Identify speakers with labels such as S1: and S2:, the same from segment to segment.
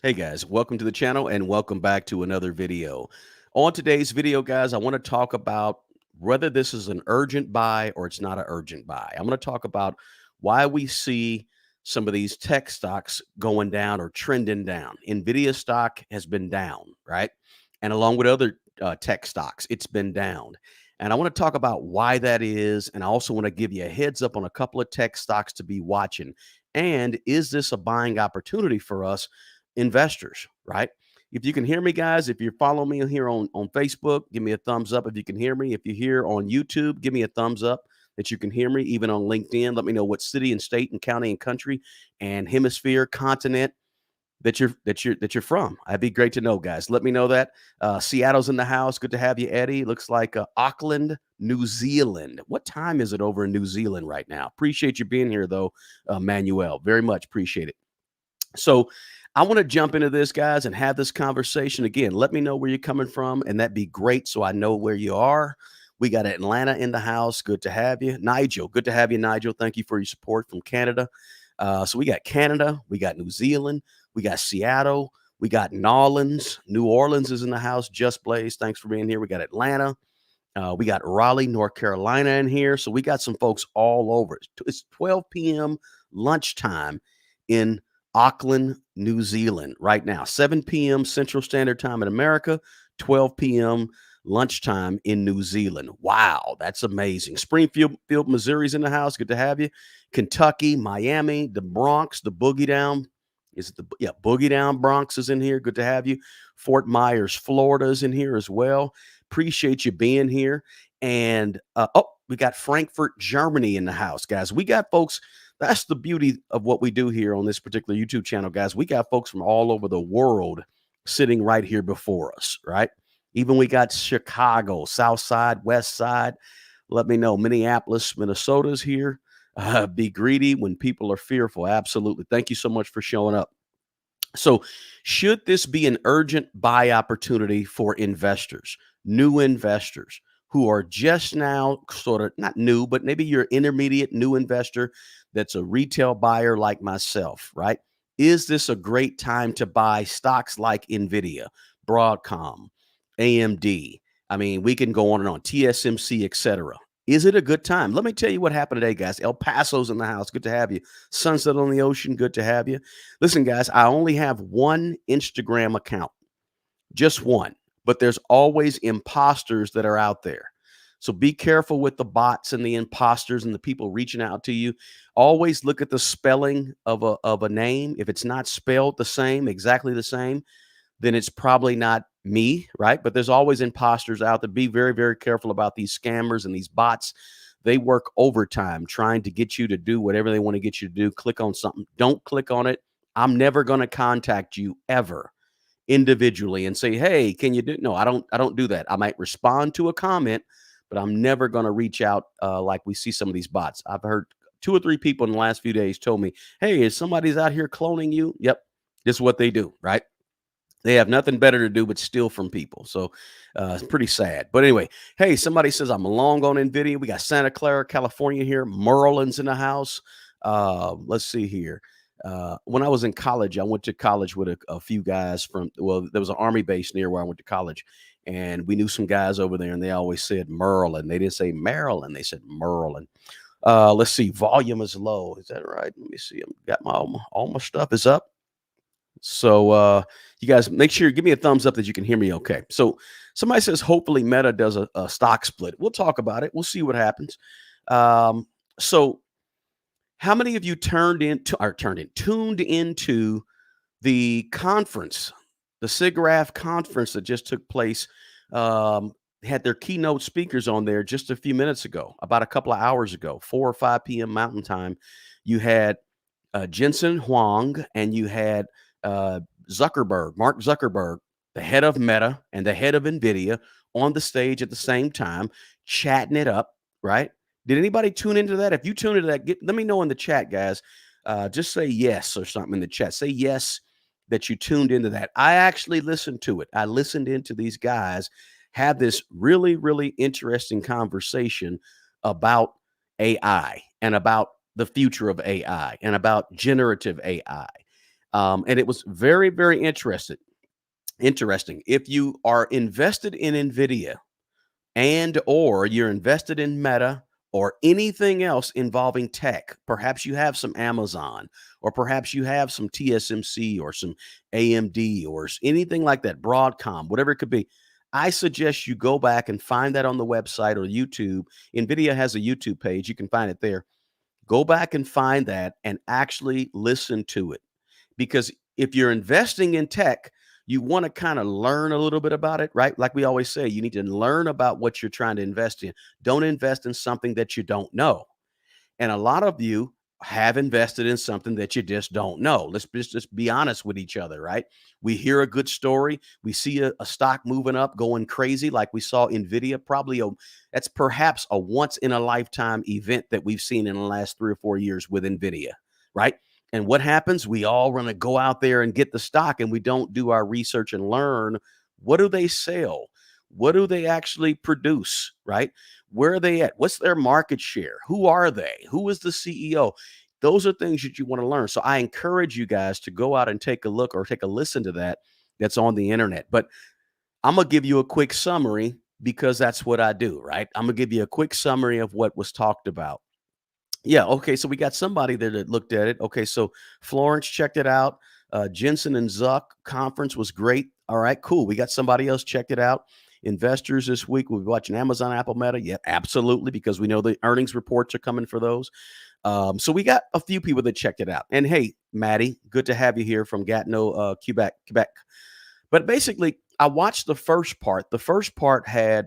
S1: Hey guys, welcome to the channel and welcome back to another video. On today's video, guys, I want to talk about whether this is an urgent buy or it's not an urgent buy. I'm going to talk about why we see some of these tech stocks going down or trending down. NVIDIA stock has been down, right? And along with other tech stocks, it's been down. And I want to talk about why that is. And I also want to give you a heads up on a couple of tech stocks to be watching. And is this a buying opportunity for us investors, right? If you can hear me, guys, if you're following me here on Facebook, give me a thumbs up if you can hear me. If you're here on YouTube, give me a thumbs up that you can hear me. Even on LinkedIn, let me know what city and state and county and country and hemisphere, continent that you're from. That'd be great to know, guys. Let me know that. Seattle's in the house. Good to have you, Eddie. Looks like Auckland, New Zealand. What time is it over in New Zealand right now? Appreciate you being here, though, Manuel. Very much appreciate it. So I want to jump into this, guys, and have this conversation again. Let me know where you're coming from, and that'd be great so I know where you are. We got Atlanta in the house. Good to have you. Nigel, good to have you, Nigel. Thank you for your support from Canada. So we got Canada, we got New Zealand, we got Seattle, we got Nolans. New Orleans is in the house. Just Blaze, thanks for being here. We got Atlanta. We got Raleigh, North Carolina in here. So we got some folks all over. It's 12 p.m. lunchtime in Auckland, New Zealand right now. 7 p.m. Central Standard Time in America, 12 p.m. lunchtime in New Zealand. Wow, that's amazing. Springfield, Missouri's in the house. Good to have you. Kentucky, Miami, the Bronx, the Boogie Down. Is it the Boogie Down Bronx is in here. Good to have you. Fort Myers, Florida is in here as well. Appreciate you being here. And we got Frankfurt, Germany in the house, guys. We got folks. That's the beauty of what we do here on this particular YouTube channel, guys. We got folks from all over the world sitting right here before us, right? Even we got Chicago, South Side, West Side. Let me know. Minneapolis, Minnesota's here. Be greedy when people are fearful. Absolutely. Thank you so much for showing up. So, should this be an urgent buy opportunity for investors, new investors who are just now sort of not new, but maybe you're intermediate new investor that's a retail buyer like myself, right? Is this a great time to buy stocks like NVIDIA, Broadcom, AMD? I mean, we can go on and on, TSMC, etc. Is it a good time? Let me tell you what happened today, guys. El Paso's in the house. Good to have you. Sunset on the Ocean. Good to have you. Listen, guys, I only have one Instagram account, just one, but there's always imposters that are out there. So be careful with the bots and the imposters and the people reaching out to you. Always look at the spelling of a name. If it's not spelled the same, exactly the same, then it's probably not me, right? But there's always imposters out there. Be very, very careful about these scammers and these bots. They work overtime trying to get you to do whatever they want to get you to do. Click on something. Don't click on it. I'm never going to contact you ever individually and say, "Hey, can you do?" No, I don't do that. I might respond to a comment, but I'm never going to reach out like we see some of these bots. I've heard two or three people in the last few days told me, "Hey, is somebody's out here cloning you?" Yep, this is what they do, right? They have nothing better to do but steal from people. So it's pretty sad. But anyway, hey, somebody says I'm long on NVIDIA. We got Santa Clara, California here. Merlin's in the house. Let's see here. When I was in college, I went to college with a few guys from, well, there was an army base near where I went to college. And we knew some guys over there, and they always said Merlin. They didn't say Maryland. They said Merlin. Let's see. Volume is low. Is that right? Let me see. I got all my stuff is up. So you guys make sure give me a thumbs up that you can hear me okay. So somebody says hopefully Meta does a stock split. We'll talk about it. We'll see what happens. So how many of you tuned into the conference, the SIGGRAPH conference that just took place? Had their keynote speakers on there just a few minutes ago, about a couple of hours ago, 4 or 5 p.m. Mountain Time. You had Jensen Huang and you had Mark Zuckerberg, the head of Meta and the head of NVIDIA, on the stage at the same time, chatting it up, right? Did anybody tune into that? If you tune into that, let me know in the chat, guys. Just say yes or something in the chat. Say yes that you tuned into that. I actually listened to it. I listened into these guys have this really, really interesting conversation about AI and about the future of AI and about generative AI. And it was very, very interesting. If you are invested in NVIDIA and or you're invested in Meta or anything else involving tech, perhaps you have some Amazon or perhaps you have some TSMC or some AMD or anything like that, Broadcom, whatever it could be. I suggest you go back and find that on the website or YouTube. NVIDIA has a YouTube page. You can find it there. Go back and find that and actually listen to it. Because if you're investing in tech, you want to kind of learn a little bit about it, right? Like we always say, you need to learn about what you're trying to invest in. Don't invest in something that you don't know. And a lot of you have invested in something that you just don't know. Let's just be honest with each other, right? We hear a good story. We see a stock moving up, going crazy, like we saw NVIDIA. That's perhaps a once in a lifetime event that we've seen in the last 3 or 4 years with NVIDIA, right? And what happens? We all want to go out there and get the stock and we don't do our research and learn, what do they sell? What do they actually produce, right? Where are they at? What's their market share? Who are they? Who is the CEO? Those are things that you want to learn. So I encourage you guys to go out and take a look or take a listen to that that's on the internet. But I'm going to give you a quick summary because that's what I do, right? I'm going to give you a quick summary of what was talked about. Yeah, okay, so we got somebody there that looked at it. Okay, so Florence checked it out. Jensen and Zuck conference was great. All right, cool. We got somebody else checked it out. Investors this week, we'll be watching Amazon, Apple, Meta. Yeah, absolutely, because we know the earnings reports are coming for those. So we got a few people that checked it out. And hey, Maddie, good to have you here from Gatineau, Quebec. But basically, I watched the first part. The first part had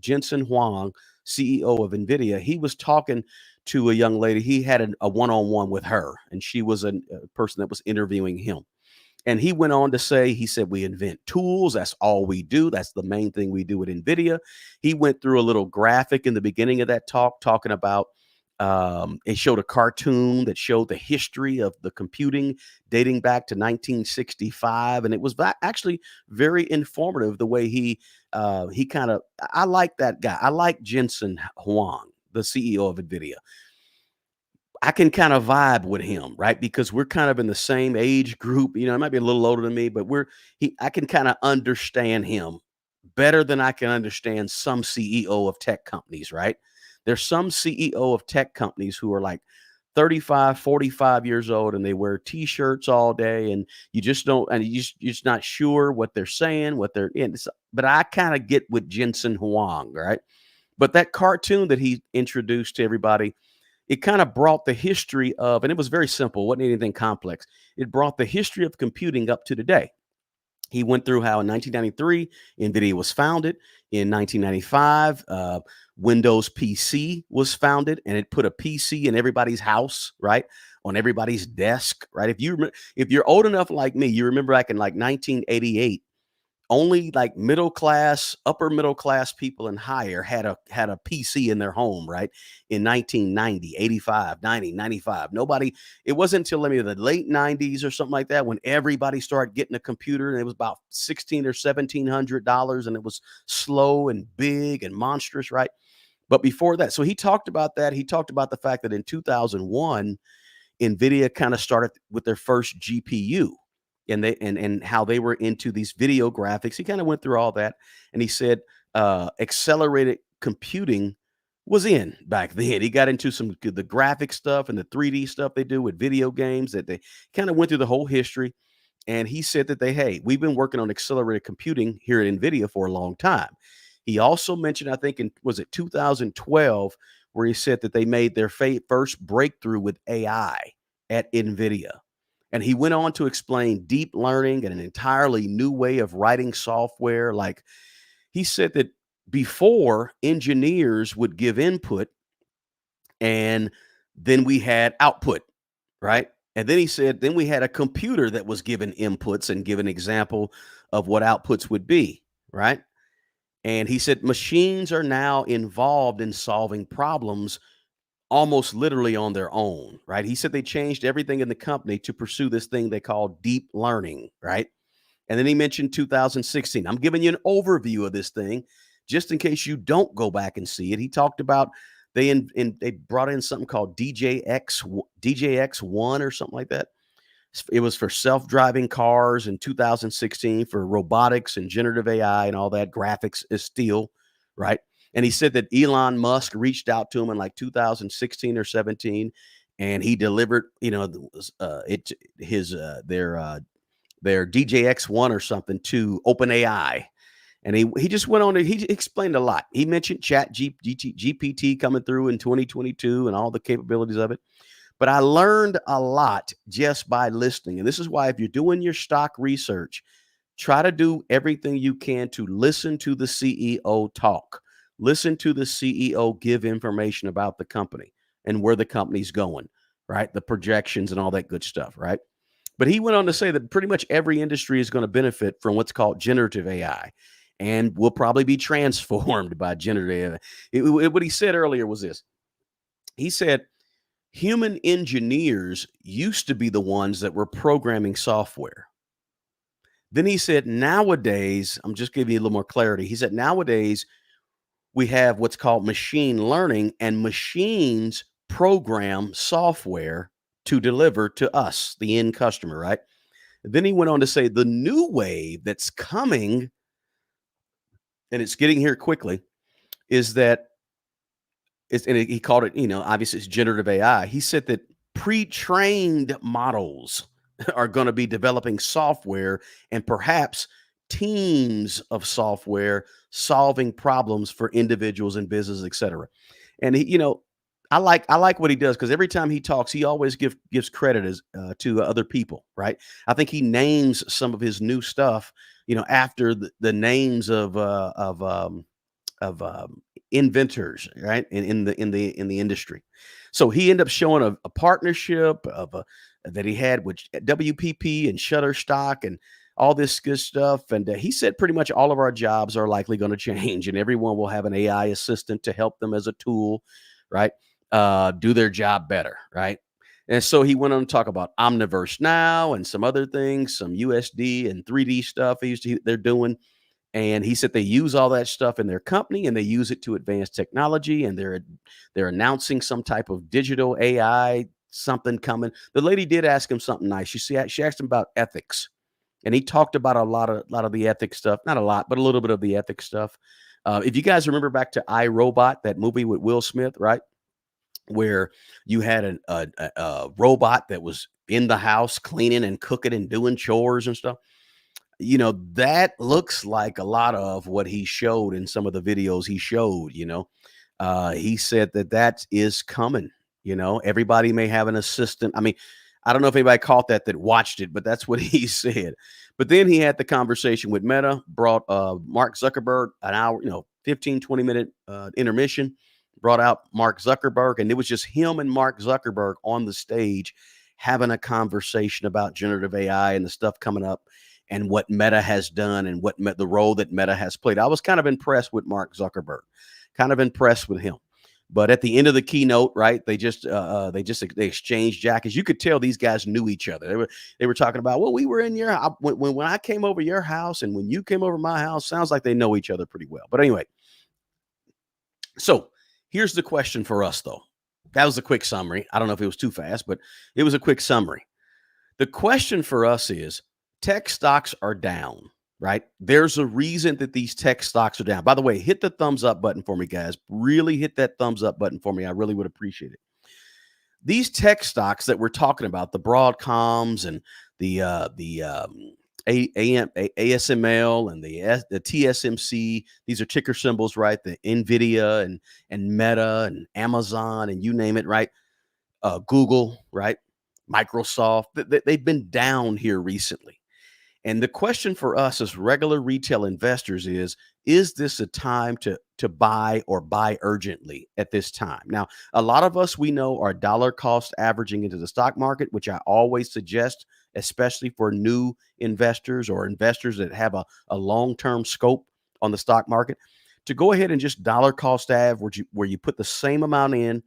S1: Jensen Huang, CEO of NVIDIA. He was talking to a young lady. He had a one-on-one with her, and she was a person that was interviewing him. And he went on to say, he said, we invent tools. That's all we do. That's the main thing we do at NVIDIA. He went through a little graphic in the beginning of that talk, talking about, it showed a cartoon that showed the history of the computing dating back to 1965. And it was actually very informative the way he kind of, I like that guy. I like Jensen Huang, the CEO of NVIDIA. I can kind of vibe with him, right? Because we're kind of in the same age group. You know, he might be a little older than me, but I can kind of understand him better than I can understand some CEO of tech companies, right? There's some CEO of tech companies who are like 35, 45 years old and they wear t-shirts all day and you just don't, and you're just not sure what they're saying, what they're in. But I kind of get with Jensen Huang, right? But that cartoon that he introduced to everybody, it kind of brought the history of, and it was very simple, wasn't anything complex. It brought the history of computing up to today. He went through how in 1993, NVIDIA was founded. In 1995, Windows PC was founded, and it put a PC in everybody's house, right? On everybody's desk, right? If you're old enough like me, you remember back in like 1988, only like upper middle class people and higher had a PC in their home, right? In 1990, 85, 90, 95. Nobody, it wasn't until maybe the late 90s or something like that when everybody started getting a computer, and it was about 16 or $1,700, and it was slow and big and monstrous, right? But before that, so he talked about that. He talked about the fact that in 2001, NVIDIA kind of started with their first GPU, and how they were into these video graphics. He kind of went through all that, and he said accelerated computing was in back then. He got into the graphic stuff and the 3D stuff they do with video games, that they kind of went through the whole history. And he said that hey, we've been working on accelerated computing here at NVIDIA for a long time. He also mentioned, I think, was it 2012, where he said that they made their first breakthrough with AI at NVIDIA. And he went on to explain deep learning and an entirely new way of writing software. Like he said that before, engineers would give input and then we had output, right? And then he said, then we had a computer that was given inputs and give an example of what outputs would be, right? And he said, machines are now involved in solving problems almost literally on their own, right? He said they changed everything in the company to pursue this thing they call deep learning, right? And then he mentioned 2016. I'm giving you an overview of this thing just in case you don't go back and see it. He talked about they brought in something called DJX1 or something like that. It was for self-driving cars in 2016, for robotics and generative AI and all that. Graphics is steel, right? And he said that Elon Musk reached out to him in like 2016 or 17, and he delivered, it his their DJX1 or something to OpenAI. And he just went on. He explained a lot. He mentioned GPT coming through in 2022 and all the capabilities of it. But I learned a lot just by listening. And this is why, if you're doing your stock research, try to do everything you can to listen to the CEO talk. Listen to the CEO give information about the company and where the company's going, right? The projections and all that good stuff, right? But he went on to say that pretty much every industry is going to benefit from what's called generative AI and will probably be transformed by generative AI. What he said earlier was this. He said, human engineers used to be the ones that were programming software. Then he said, nowadays, I'm just giving you a little more clarity. He said, nowadays, we have what's called machine learning, and machines program software to deliver to us, the end customer, right? Then he went on to say, the new wave that's coming, and it's getting here quickly, is that he called it, obviously it's generative AI. He said that pre-trained models are going to be developing software, and perhaps teams of software solving problems for individuals and businesses, et cetera. And I like what he does, because every time he talks, he always gives credit to other people, right? I think he names some of his new stuff, after the names of inventors, right? In the industry. So he ended up showing a partnership that he had with WPP and Shutterstock and all this good stuff. And he said pretty much all of our jobs are likely going to change, and everyone will have an AI assistant to help them as a tool, right? Do their job better, right? And so he went on to talk about Omniverse now and some other things, some USD and 3D stuff they're doing. And he said they use all that stuff in their company, and they use it to advance technology, and they're announcing some type of digital AI something coming. The lady did ask him something nice. She asked him about ethics, and he talked about a lot of the ethics stuff. Not a lot, but a little bit of the ethics stuff. If you guys remember back to I, Robot, that movie with Will Smith, right? Where you had a robot that was in the house cleaning and cooking and doing chores and stuff. That looks like a lot of what he showed in some of the videos he showed. He said that is coming. Everybody may have an assistant. I mean, I don't know if anybody caught that watched it, but that's what he said. But then he had the conversation with Meta, brought Mark Zuckerberg, an hour, 15, 20-minute intermission, brought out Mark Zuckerberg, and it was just him and Mark Zuckerberg on the stage having a conversation about generative AI and the stuff coming up, and what Meta has done, and the role that Meta has played. I was kind of impressed with Mark Zuckerberg, kind of impressed with him. But at the end of the keynote, right, they exchanged jackets. You could tell these guys knew each other. They were talking about, well, we were in when I came over your house, and when you came over my house. Sounds like they know each other pretty well. But anyway, so here's the question for us, though. That was a quick summary. I don't know if it was too fast, but it was a quick summary. The question for us is, tech stocks are down, right? There's a reason that these tech stocks are down. By the way, hit the thumbs up button for me, guys. Really hit that thumbs up button for me. I really would appreciate it. These tech stocks that we're talking about, the Broadcoms and the ASML and the TSMC, these are ticker symbols, right? The NVIDIA and Meta and Amazon and you name it, right? Google, right? Microsoft, they've been down here recently. And the question for us as regular retail investors is this a time to buy, or buy urgently at this time? Now, a lot of us, we know, are dollar cost averaging into the stock market, which I always suggest, especially for new investors or investors that have a long-term scope on the stock market, to go ahead and just dollar cost average, where you put the same amount in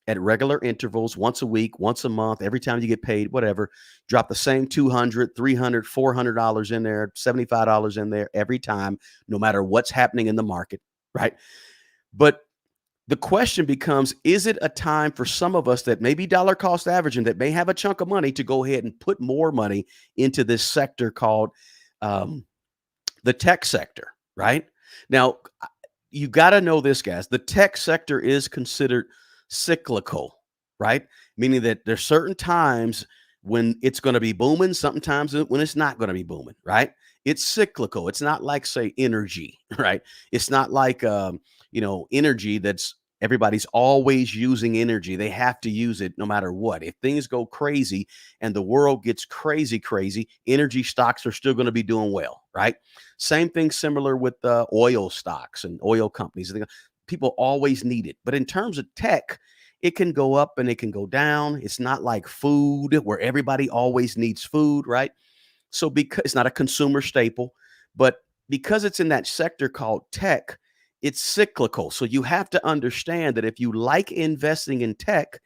S1: at regular intervals, once a week, once a month, every time you get paid, whatever, drop the same $200, $300, $400 in there, $75 in there every time, no matter what's happening in the market, right? But The question becomes, is it a time for some of us that may be dollar cost averaging, that may have a chunk of money, to go ahead and put more money into this sector called um, the tech sector, right? Now, you got to know this, guys. The tech sector is considered cyclical, right? Meaning that there's certain times when it's going to be booming, sometimes when it's not going to be booming, right? It's cyclical. It's not like, say, energy, right? It's not like energy that's everybody's always using energy. They have to use it no matter what. If things go crazy and the world gets crazy, crazy, energy stocks are still going to be doing well, right? Same thing similar with oil stocks and oil companies. People always need it. But in terms of tech, it can go up and it can go down. It's not like food where everybody always needs food, right? So because it's not a consumer staple, but because it's in that sector called tech, it's cyclical. So you have to understand that if you like investing in tech,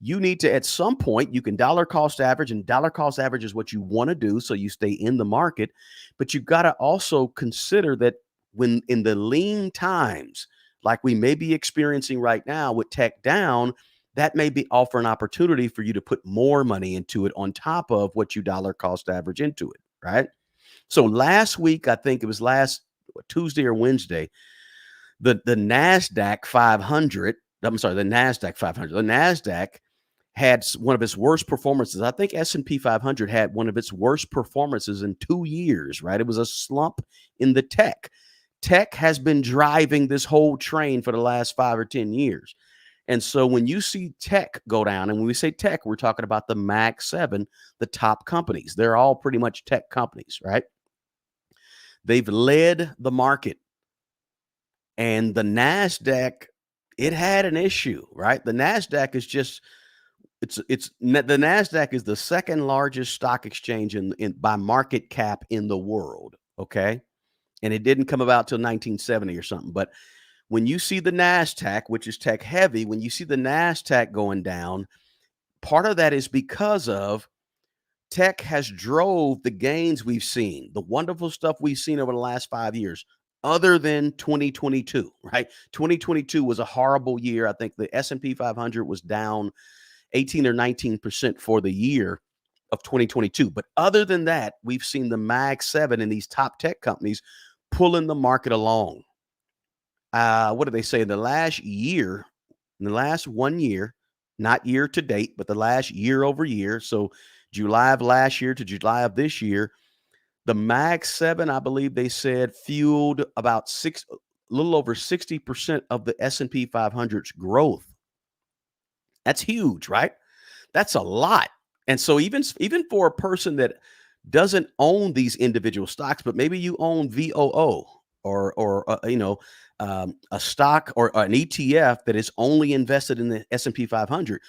S1: you need to, at some point, you can dollar cost average, and dollar cost average is what you want to do so you stay in the market. But you've got to also consider that when in the lean times, like we may be experiencing right now with tech down, that may be offer an opportunity for you to put more money into it on top of what you dollar cost average into it, right? So last week, I think it was last Tuesday or Wednesday, the Nasdaq 500. I'm sorry, the Nasdaq 500. The Nasdaq had one of its worst performances. I think S&P 500 had one of its worst performances in 2 years, right? It was a slump in the tech. Tech has been driving this whole train for the last 5 or 10 years. And so when you see tech go down, and when we say tech, we're talking about the Mag 7, the top companies. They're all pretty much tech companies, right? They've led the market. And the Nasdaq, it had an issue, right? The Nasdaq is just the Nasdaq is the second largest stock exchange in by market cap in the world. Okay, and it didn't come about till 1970 or something. But when you see the Nasdaq, which is tech heavy, when you see the Nasdaq going down, part of that is because of tech has drove the gains we've seen, the wonderful stuff we've seen over the last 5 years. Other than 2022, right? 2022 was a horrible year. I think the S&P 500 was down 18 or 19% for the year of 2022. But other than that, we've seen the Mag 7 and these top tech companies pulling the market along. What do they say? In the last year, in the last 1 year, not year to date, but the last year over year. So July of last year to July of this year, the Mag 7, I believe they said, fueled about a little over 60% of the S&P 500's growth. That's huge, right? That's a lot. And so even for a person that doesn't own these individual stocks, but maybe you own VOO or a stock or an ETF that is only invested in the S&P 500,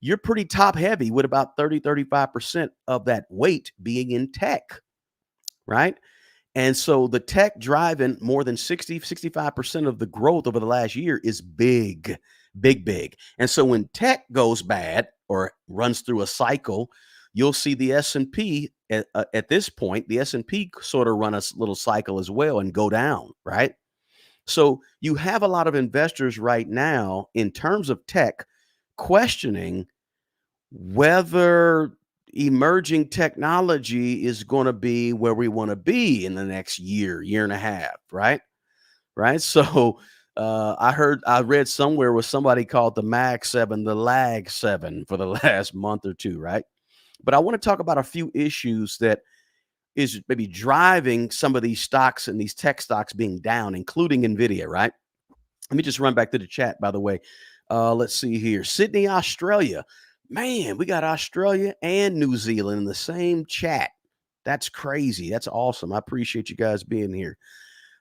S1: you're pretty top heavy with about 35% of that weight being in tech, right? And so the tech driving more than 65% of the growth over the last year is big, big, big. And so when tech goes bad or runs through a cycle, you'll see the S&P at this point, the S&P sort of run a little cycle as well and go down, right? So you have a lot of investors right now in terms of tech questioning whether emerging technology is going to be where we want to be in the next year, year and a half, right? Right. So I read somewhere where somebody called the Mag 7 the lag 7 for the last month or two, right? But I want to talk about a few issues that is maybe driving some of these stocks and these tech stocks being down, including NVIDIA, right? Let me just run back to the chat, by the way. Let's see here. Sydney, Australia. Man, we got Australia and New Zealand in the same chat. That's crazy. That's awesome. I appreciate you guys being here.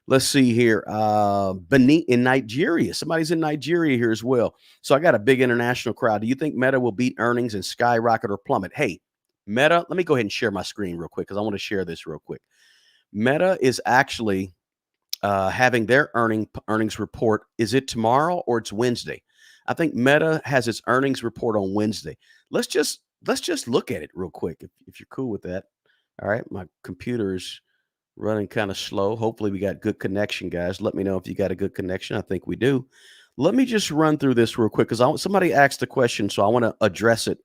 S1: Let's see here. Benin in Nigeria. Somebody's in Nigeria here as well. So I got a big international crowd. Do you think Meta will beat earnings and skyrocket or plummet? Hey, Meta, let me go ahead and share my screen real quick because I want to share this real quick. Meta is actually having their earnings report. Is it tomorrow or it's Wednesday? I think Meta has its earnings report on Wednesday. Let's just look at it real quick if you're cool with that. All right, my computer is running kind of slow. Hopefully we got good connection, guys. Let me know if you got a good connection. I think we do. Let me just run through this real quick because somebody asked a question, so I want to address it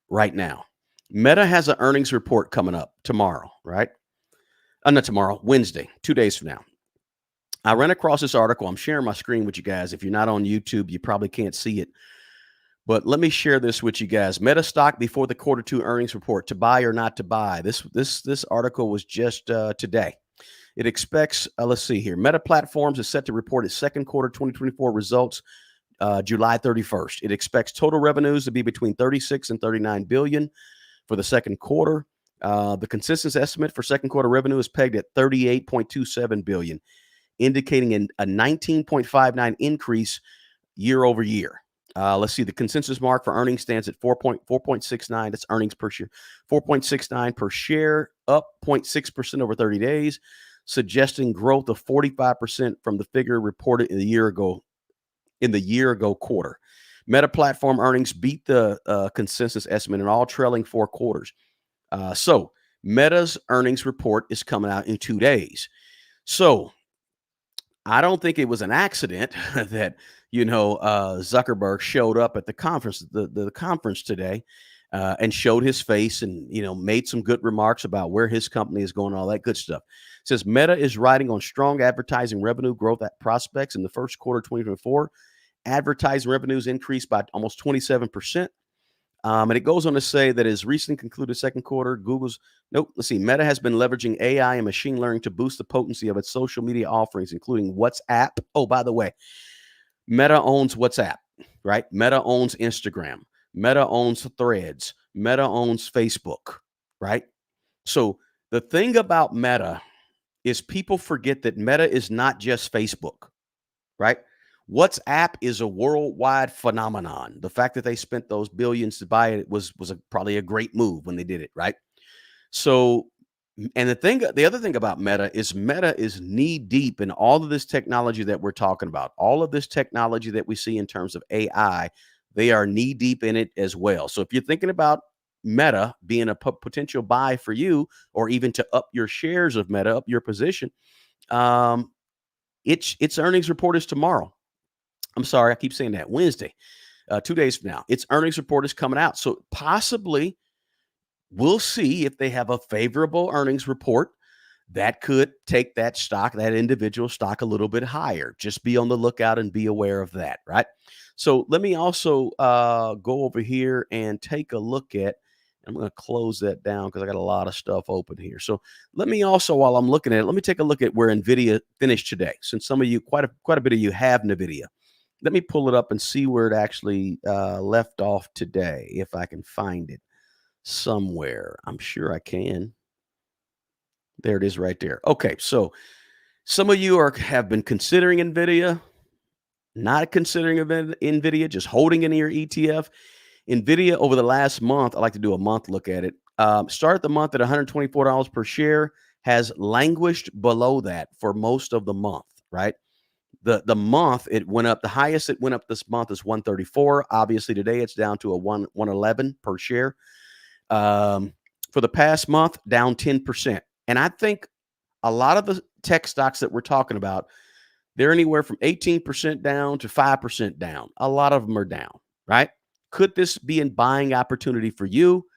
S1: right now. Meta has an earnings report coming up tomorrow, right? Not tomorrow, Wednesday, 2 days from now. I ran across this article. I'm sharing my screen with you guys. If you're not on YouTube, you probably can't see it. But let me share this with you guys. Meta stock before the quarter 2 earnings report, to buy or not to buy. This article was just today. It expects, let's see here. Meta Platforms is set to report its second quarter 2024 results July 31st. It expects total revenues to be between 36 and 39 billion for the second quarter. The consensus estimate for second quarter revenue is pegged at 38.27 billion, indicating a 19.59 increase year over year. Let's see. The consensus mark for earnings stands at 4.69. That's earnings per share. 4.69 per share, up 0.6% over 30 days, suggesting growth of 45% from the figure reported in the year ago quarter. Meta Platform earnings beat the consensus estimate in all trailing 4 quarters. So Meta's earnings report is coming out in 2 days. So I don't think it was an accident that Zuckerberg showed up at the conference, the conference today, and showed his face and made some good remarks about where his company is going, all that good stuff. It says Meta is riding on strong advertising revenue growth at prospects in the first quarter of 2024. Advertising revenues increased by almost 27%. And it goes on to say that as recently concluded second quarter, Meta has been leveraging AI and machine learning to boost the potency of its social media offerings, including WhatsApp. Oh, by the way, Meta owns WhatsApp, right? Meta owns Instagram. Meta owns Threads. Meta owns Facebook, right? So the thing about Meta is people forget that Meta is not just Facebook, right? WhatsApp is a worldwide phenomenon. The fact that they spent those billions to buy it was probably a great move when they did it, right? So, and the other thing about Meta is knee deep in all of this technology that we're talking about. All of this technology that we see in terms of AI, they are knee deep in it as well. So if you're thinking about Meta being a potential buy for you, or even to up your shares of Meta, up your position, its earnings report is tomorrow. I'm sorry, I keep saying that. Wednesday, 2 days from now. Its earnings report is coming out. So possibly we'll see if they have a favorable earnings report that could take that individual stock a little bit higher. Just be on the lookout and be aware of that, right? So let me also go over here and take a look at, I'm going to close that down because I got a lot of stuff open here. So let me also, while I'm looking at it, let me take a look at where NVIDIA finished today. Since some of you, quite a bit of you have NVIDIA. Let me pull it up and see where it actually left off today, if I can find it somewhere. I'm sure I can. There it is right there. Okay, so some of you have been considering NVIDIA, not considering NVIDIA, just holding in your ETF. NVIDIA over the last month, I like to do a month look at it, started the month at $124 per share, has languished below that for most of the month, right? The month it went up, the highest it went up this month is 134. Obviously today it's down to a 111 per share. For the past month, down 10%. And I think a lot of the tech stocks that we're talking about, they're anywhere from 18% down to 5% down. A lot of them are down, right? Could this be a buying opportunity for you?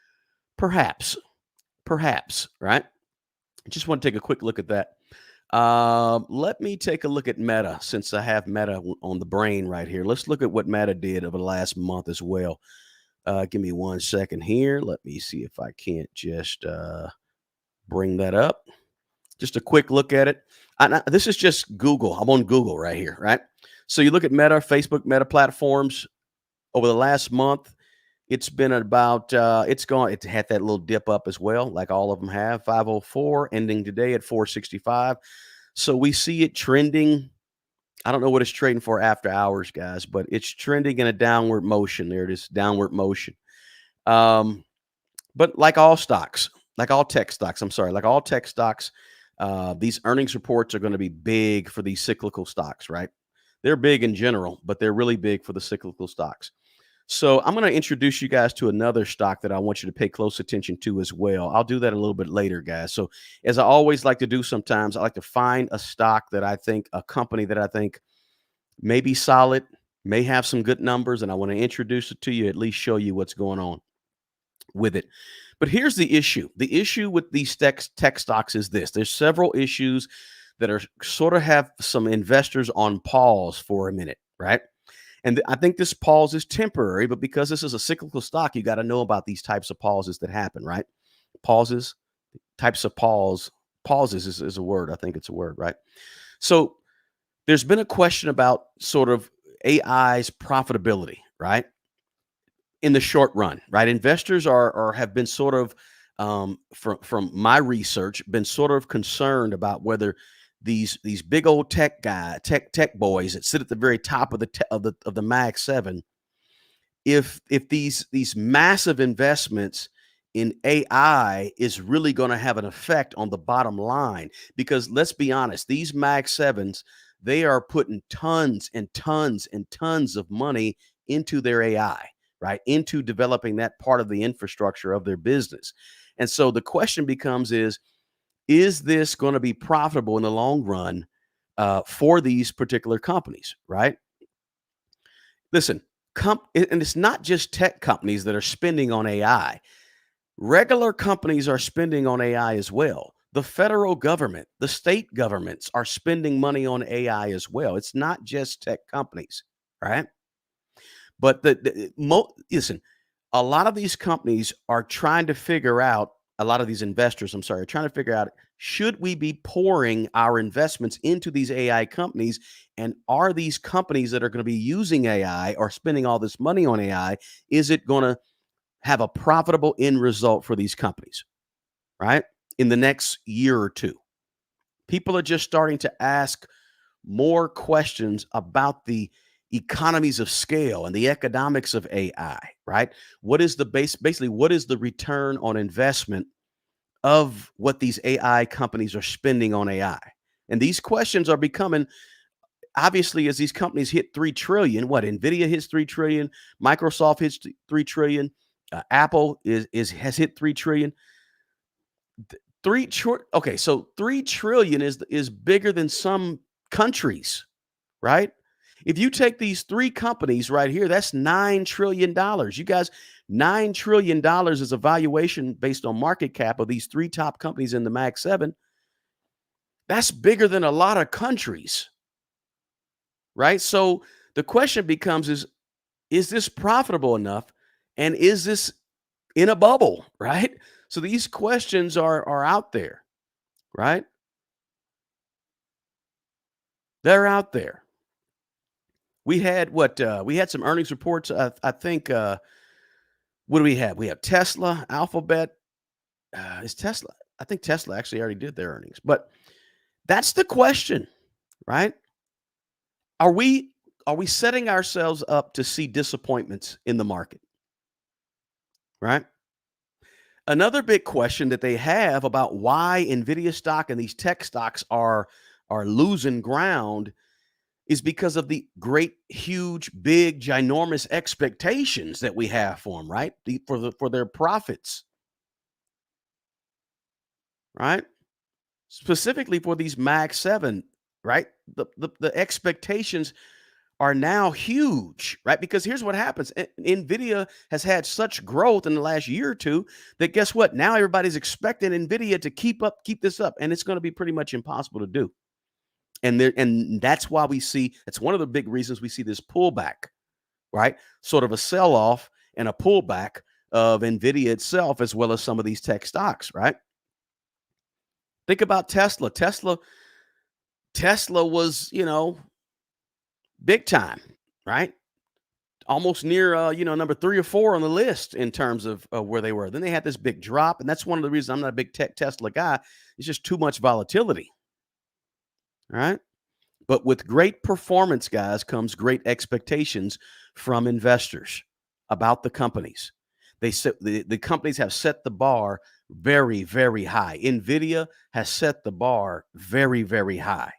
S1: Perhaps, right? Just want to take a quick look at that. Let me take a look at Meta, since I have Meta on the brain right here. Let's look at what Meta did over the last month as well. Give me 1 second here. Let me see if I can't just bring that up. Just a quick look at it. This is just Google. I'm on Google right here, right? So you look at Meta, Facebook, Meta Platforms over the last month. It's been about, it had that little dip up as well, like all of them have, 504, ending today at 465. So we see it trending. I don't know what it's trading for after hours, guys, but it's trending in a downward motion. There it is, downward motion. But like all stocks, like all tech stocks, these earnings reports are going to be big for these cyclical stocks, right? They're big in general, but they're really big for the cyclical stocks. So I'm going to introduce you guys to another stock that I want you to pay close attention to as well. I'll do that a little bit later, guys. So as I always like to do sometimes, I like to find a stock that I think, a company that I think may be solid, may have some good numbers, and I want to introduce it to you, at least show you what's going on with it. But here's the issue. The issue with these tech stocks is this. There's several issues that are sort of have some investors on pause for a minute, right? And I think this pause is temporary, but because this is a cyclical stock, you got to know about these types of pauses that happen, right? Pauses, types of pauses is a word. I think it's a word, right? So there's been a question about sort of AI's profitability, right? In the short run, right? Investors are or have been sort of from my research been sort of concerned about whether these big old tech boys that sit at the very top of the Mag 7, if these massive investments in AI is really going to have an effect on the bottom line. Because let's be honest, these Mag 7s, they are putting tons and tons and tons of money into their AI, right? Into developing that part of the infrastructure of their business. And so the question becomes is this going to be profitable in the long run for these particular companies, right? Listen, and it's not just tech companies that are spending on AI. Regular companies are spending on AI as well. The federal government, the state governments are spending money on AI as well. It's not just tech companies, right? But listen, a lot of these companies are trying to figure out, a lot of these investors, I'm sorry, are trying to figure out, should we be pouring our investments into these AI companies? And are these companies that are going to be using AI or spending all this money on AI, is it going to have a profitable end result for these companies, right? In the next year or two? People are just starting to ask more questions about the economies of scale and the economics of AI, right? What is the basically what is the return on investment of what these AI companies are spending on AI? And these questions are becoming obviously as these companies hit 3 trillion, what NVIDIA hits 3 trillion, Microsoft hits 3 trillion, Apple is has hit 3 trillion. 3 trillion is bigger than some countries, right? If you take these 3 companies right here, that's $9 trillion. You guys, $9 trillion is a valuation based on market cap of these 3 top companies in the Mag 7. That's bigger than a lot of countries, right? So the question becomes is this profitable enough and is this in a bubble, right? So these questions are out there, right? They're out there. We had we had some earnings reports. I think what do we have? We have Tesla, Alphabet. Is Tesla? I think Tesla actually already did their earnings. But that's the question, right? Are we are we setting ourselves up to see disappointments in the market, right? Another big question that they have about why Nvidia stock and these tech stocks are losing ground is because of the great, huge, big, ginormous expectations that we have for them, right? For their profits, right? Specifically for these Mag 7, right? The expectations are now huge, right? Because here's what happens. Nvidia has had such growth in the last year or two that guess what? Now everybody's expecting Nvidia to keep this up, and it's going to be pretty much impossible to do. And that's why we see that's one of the big reasons we see this pullback, right? Sort of a sell-off and a pullback of Nvidia itself, as well as some of these tech stocks, right? Think about Tesla. Tesla was, big time, right? Almost near, number 3 or 4 on the list in terms of where they were. Then they had this big drop, and that's one of the reasons I'm not a big Tesla guy. It's just too much volatility, right? But with great performance, guys, comes great expectations from investors about the companies. The companies have set the bar very, very high. NVIDIA has set the bar very, very high.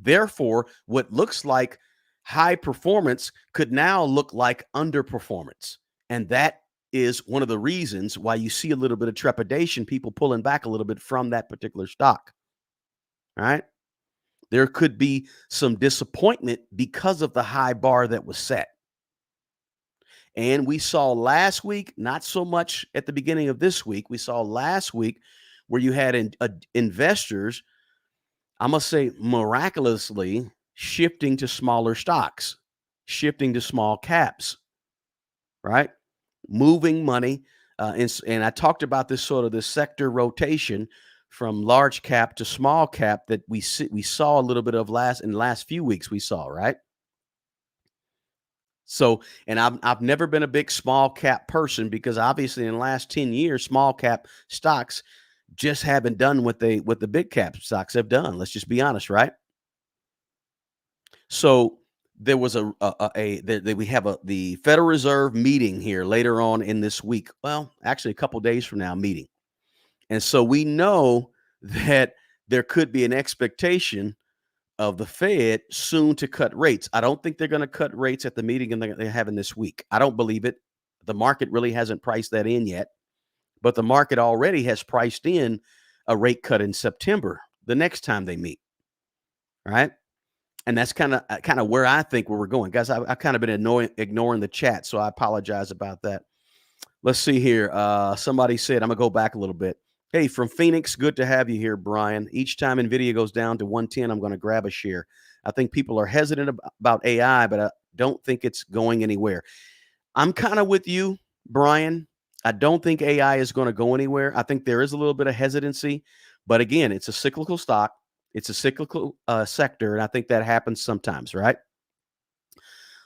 S1: Therefore, what looks like high performance could now look like underperformance. And that is one of the reasons why you see a little bit of trepidation, people pulling back a little bit from that particular stock. All right. There could be some disappointment because of the high bar that was set. And we saw last week, not so much at the beginning of this week, we saw last week where you had investors, I must say, miraculously shifting to smaller stocks, shifting to small caps, right? Moving money. And I talked about this sort of this sector rotation from large cap to small cap that we saw a little bit of in the last few weeks we saw, right? So, and I've never been a big small cap person because obviously in the last 10 years, small cap stocks just haven't done what the big cap stocks have done. Let's just be honest, right? So there was we have the Federal Reserve meeting here later on in this week. Well, actually a couple days from now meeting. And so we know that there could be an expectation of the Fed soon to cut rates. I don't think they're going to cut rates at the meeting and they're having this week. I don't believe it. The market really hasn't priced that in yet, but the market already has priced in a rate cut in September, the next time they meet. Right. And that's kind of where I think where we're going. Guys, I've kind of been ignoring the chat, so I apologize about that. Let's see here. Somebody said, I'm gonna go back a little bit. Hey, from Phoenix, good to have you here, Brian. Each time NVIDIA goes down to 110, I'm going to grab a share. I think people are hesitant about AI, but I don't think it's going anywhere. I'm kind of with you, Brian. I don't think AI is going to go anywhere. I think there is a little bit of hesitancy, but again, it's a cyclical stock. It's a cyclical sector, and I think that happens sometimes, right?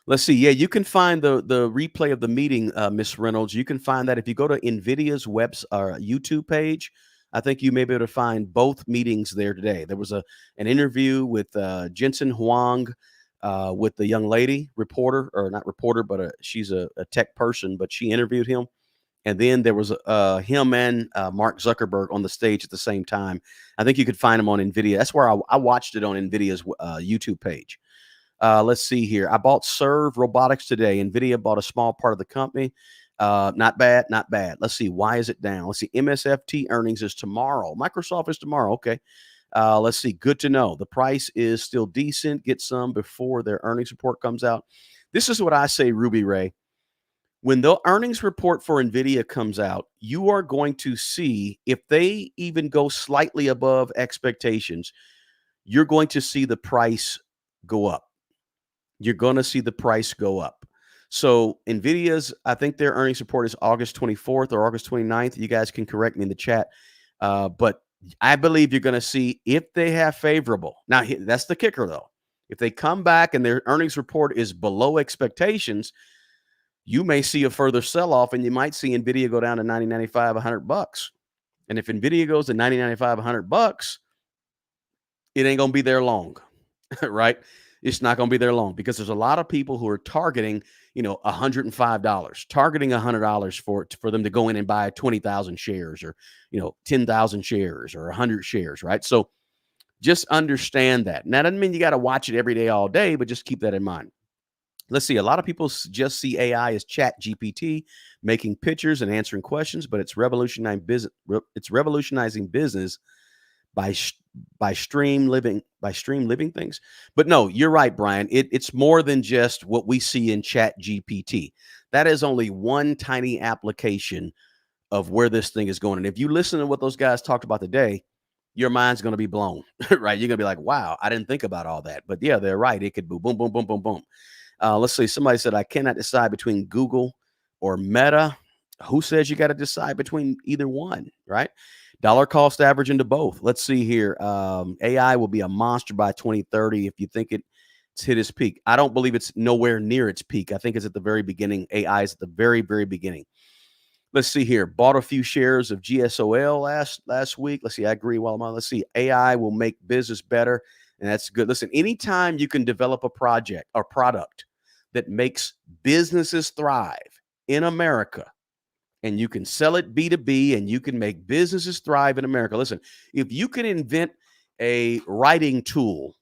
S1: Let's see. Yeah, you can find the replay of the meeting, Miss Reynolds. You can find that if you go to NVIDIA's YouTube page. I think you may be able to find both meetings there today. There was an interview with Jensen Huang with the young lady reporter, or not reporter, but she's a tech person, but she interviewed him. And then there was him and Mark Zuckerberg on the stage at the same time. I think you could find them on NVIDIA. That's where I watched it on NVIDIA's YouTube page. Let's see here. I bought Serve Robotics today. NVIDIA bought a small part of the company. Not bad, not bad. Let's see. Why is it down? Let's see. MSFT earnings is tomorrow. Microsoft is tomorrow. Okay. Let's see. Good to know. The price is still decent. Get some before their earnings report comes out. This is what I say, Ruby Ray. When the earnings report for NVIDIA comes out, you are going to see if they even go slightly above expectations, you're going to see the price go up. You're going to see the price go up. So NVIDIA's, I think their earnings report is August 24th or August 29th. You guys can correct me in the chat. But I believe you're going to see if they have favorable. Now, that's the kicker, though. If they come back and their earnings report is below expectations, you may see a further sell-off and you might see NVIDIA go down to $90.95, $100. And if NVIDIA goes to $90.95, $100, it ain't going to be there long, right? It's not going to be there long because there's a lot of people who are targeting, $105, targeting $100 for them to go in and buy 20,000 shares or, 10,000 shares or 100 shares, right? So just understand that. Now, that doesn't mean you got to watch it every day, all day, but just keep that in mind. Let's see. A lot of people just see AI as Chat GPT, making pictures and answering questions, but it's revolutionizing business. It's revolutionizing business by stream living things. But no, you're right, Brian. It's more than just what we see in Chat GPT. That is only one tiny application of where this thing is going. And if you listen to what those guys talked about today, your mind's going to be blown, right? You're going to be like, wow, I didn't think about all that. But yeah, they're right. It could boom, boom, boom, boom, boom, boom. Let's see. Somebody said, I cannot decide between Google or Meta. Who says you got to decide between either one, right? Dollar cost average into both. Let's see here. AI will be a monster by 2030 if you think it's hit its peak. I don't believe it's nowhere near its peak. I think it's at the very beginning. AI is at the very, very beginning. Let's see here. Bought a few shares of GSOL last week. Let's see. I agree. While I'm on. Let's see. AI will make business better, and that's good. Listen, anytime you can develop a project or product that makes businesses thrive in America, and you can sell it B2B, and you can make businesses thrive in America. Listen, if you can invent a writing tool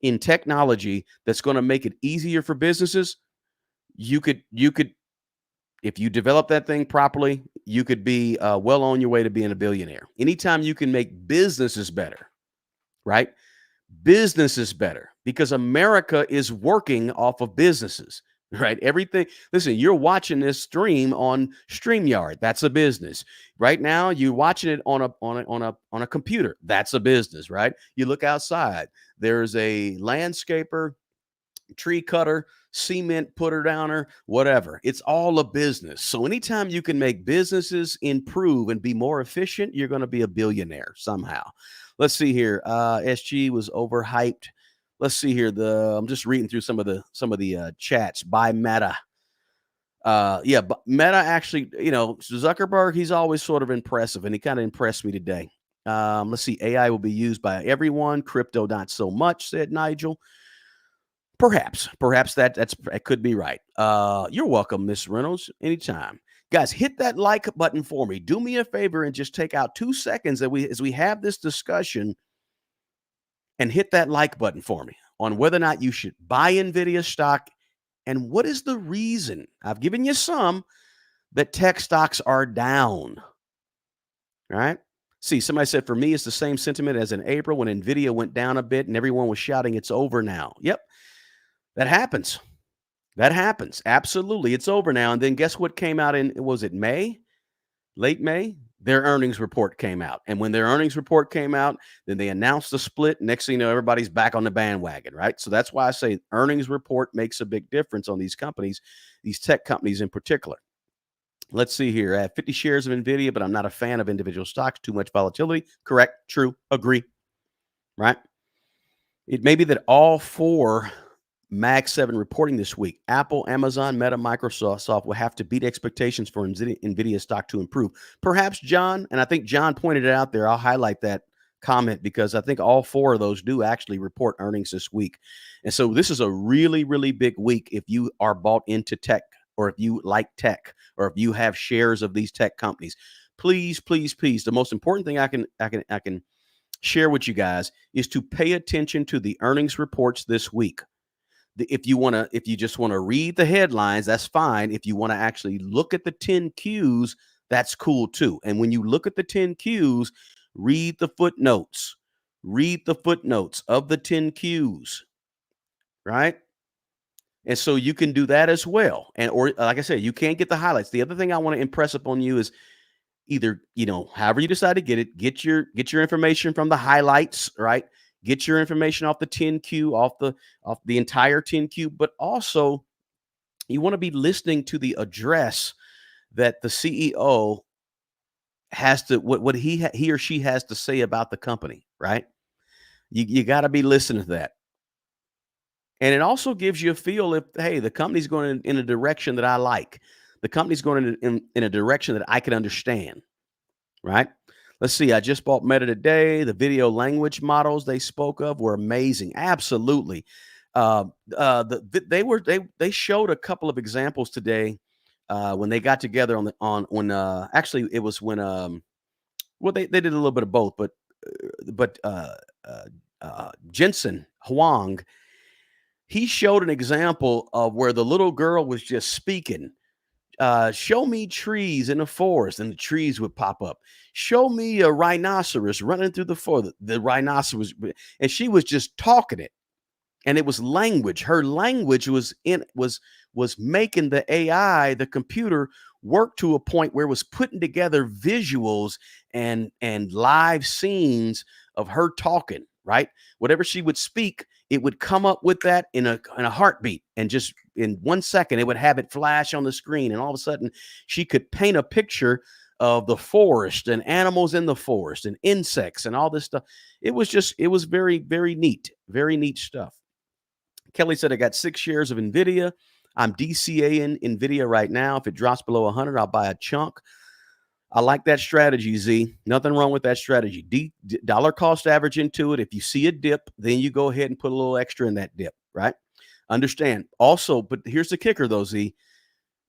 S1: in technology that's going to make it easier for businesses, you could if you develop that thing properly, you could be well on your way to being a billionaire. Anytime you can make businesses better, right? Business is better because America is working off of businesses, right? Everything. Listen, you're watching this stream on StreamYard. That's a business. Right now, you're watching it on a computer. That's a business, right? You look outside. There's a landscaper, tree cutter, cement putter downer, whatever. It's all a business. So anytime you can make businesses improve and be more efficient, you're going to be a billionaire somehow. Let's see here. SG was overhyped. Let's see here. I'm just reading through some of the chats by Meta. Yeah, but Meta actually, Zuckerberg, he's always sort of impressive, and he kind of impressed me today. Let's see. AI will be used by everyone. Crypto, not so much, said Nigel. Perhaps that could be right. You're welcome, Miss Reynolds, anytime. Guys, hit that like button for me. Do me a favor and just take out 2 seconds as we have this discussion and hit that like button for me on whether or not you should buy NVIDIA stock and what is the reason. I've given you some that tech stocks are down. All right. See, somebody said for me, it's the same sentiment as in April when NVIDIA went down a bit and everyone was shouting it's over now. Yep. That happens. That happens. Absolutely. It's over now. And then guess what came out was it May? Late May? Their earnings report came out. And when their earnings report came out, then they announced the split. Next thing you know, everybody's back on the bandwagon, right? So that's why I say earnings report makes a big difference on these companies, these tech companies in particular. Let's see here. I have 50 shares of NVIDIA, but I'm not a fan of individual stocks. Too much volatility. Correct. True. Agree. Right? It may be that all four Mag 7 reporting this week. Apple, Amazon, Meta, Microsoft will have to beat expectations for NVIDIA stock to improve. Perhaps John, and I think John pointed it out there. I'll highlight that comment because I think all four of those do actually report earnings this week. And so this is a really, really big week if you are bought into tech or if you like tech or if you have shares of these tech companies. Please, please, please. The most important thing I can share with you guys is to pay attention to the earnings reports this week. If you just want to read the headlines, that's fine. If you want to actually look at the 10 Qs, that's cool too. And when you look at the 10 Qs, read the footnotes. Read the footnotes of the 10 Qs, right? And so you can do that as well. And or like I said, you can't get the highlights. The other thing I want to impress upon you is either, however you decide to get it, get your information from the highlights, right? Get your information off the 10Q, off the entire 10Q, but also you want to be listening to the address that the CEO has to what he or she has to say about the company, right? You got to be listening to that. And it also gives you a feel if, hey, the company's going in a direction that I like. The company's going in a direction that I can understand, right? Let's see. I just bought Meta today. The video language models they spoke of were amazing. Absolutely. They showed a couple of examples today when they got together actually it was when well they did a little bit of both, but Jensen Huang, he showed an example of where the little girl was just speaking. Show me trees in the forest, and the trees would pop up. Show me a rhinoceros running through the forest. The rhinoceros, and she was just talking it, and it was language. Her language was making the AI, the computer, work to a point where it was putting together visuals and live scenes of her talking. Right, whatever she would speak, it would come up with that in a heartbeat, and just in 1 second, it would have it flash on the screen, and all of a sudden, she could paint a picture of the forest and animals in the forest and insects and all this stuff. It was very, very neat stuff. Kelly said, I got 6 shares of NVIDIA. I'm DCAing NVIDIA right now. If it drops below 100, I'll buy a chunk. I like that strategy, Z. Nothing wrong with that strategy. Dollar cost average into it. If you see a dip, then you go ahead and put a little extra in that dip, right? Understand. Also, but here's the kicker though, Z.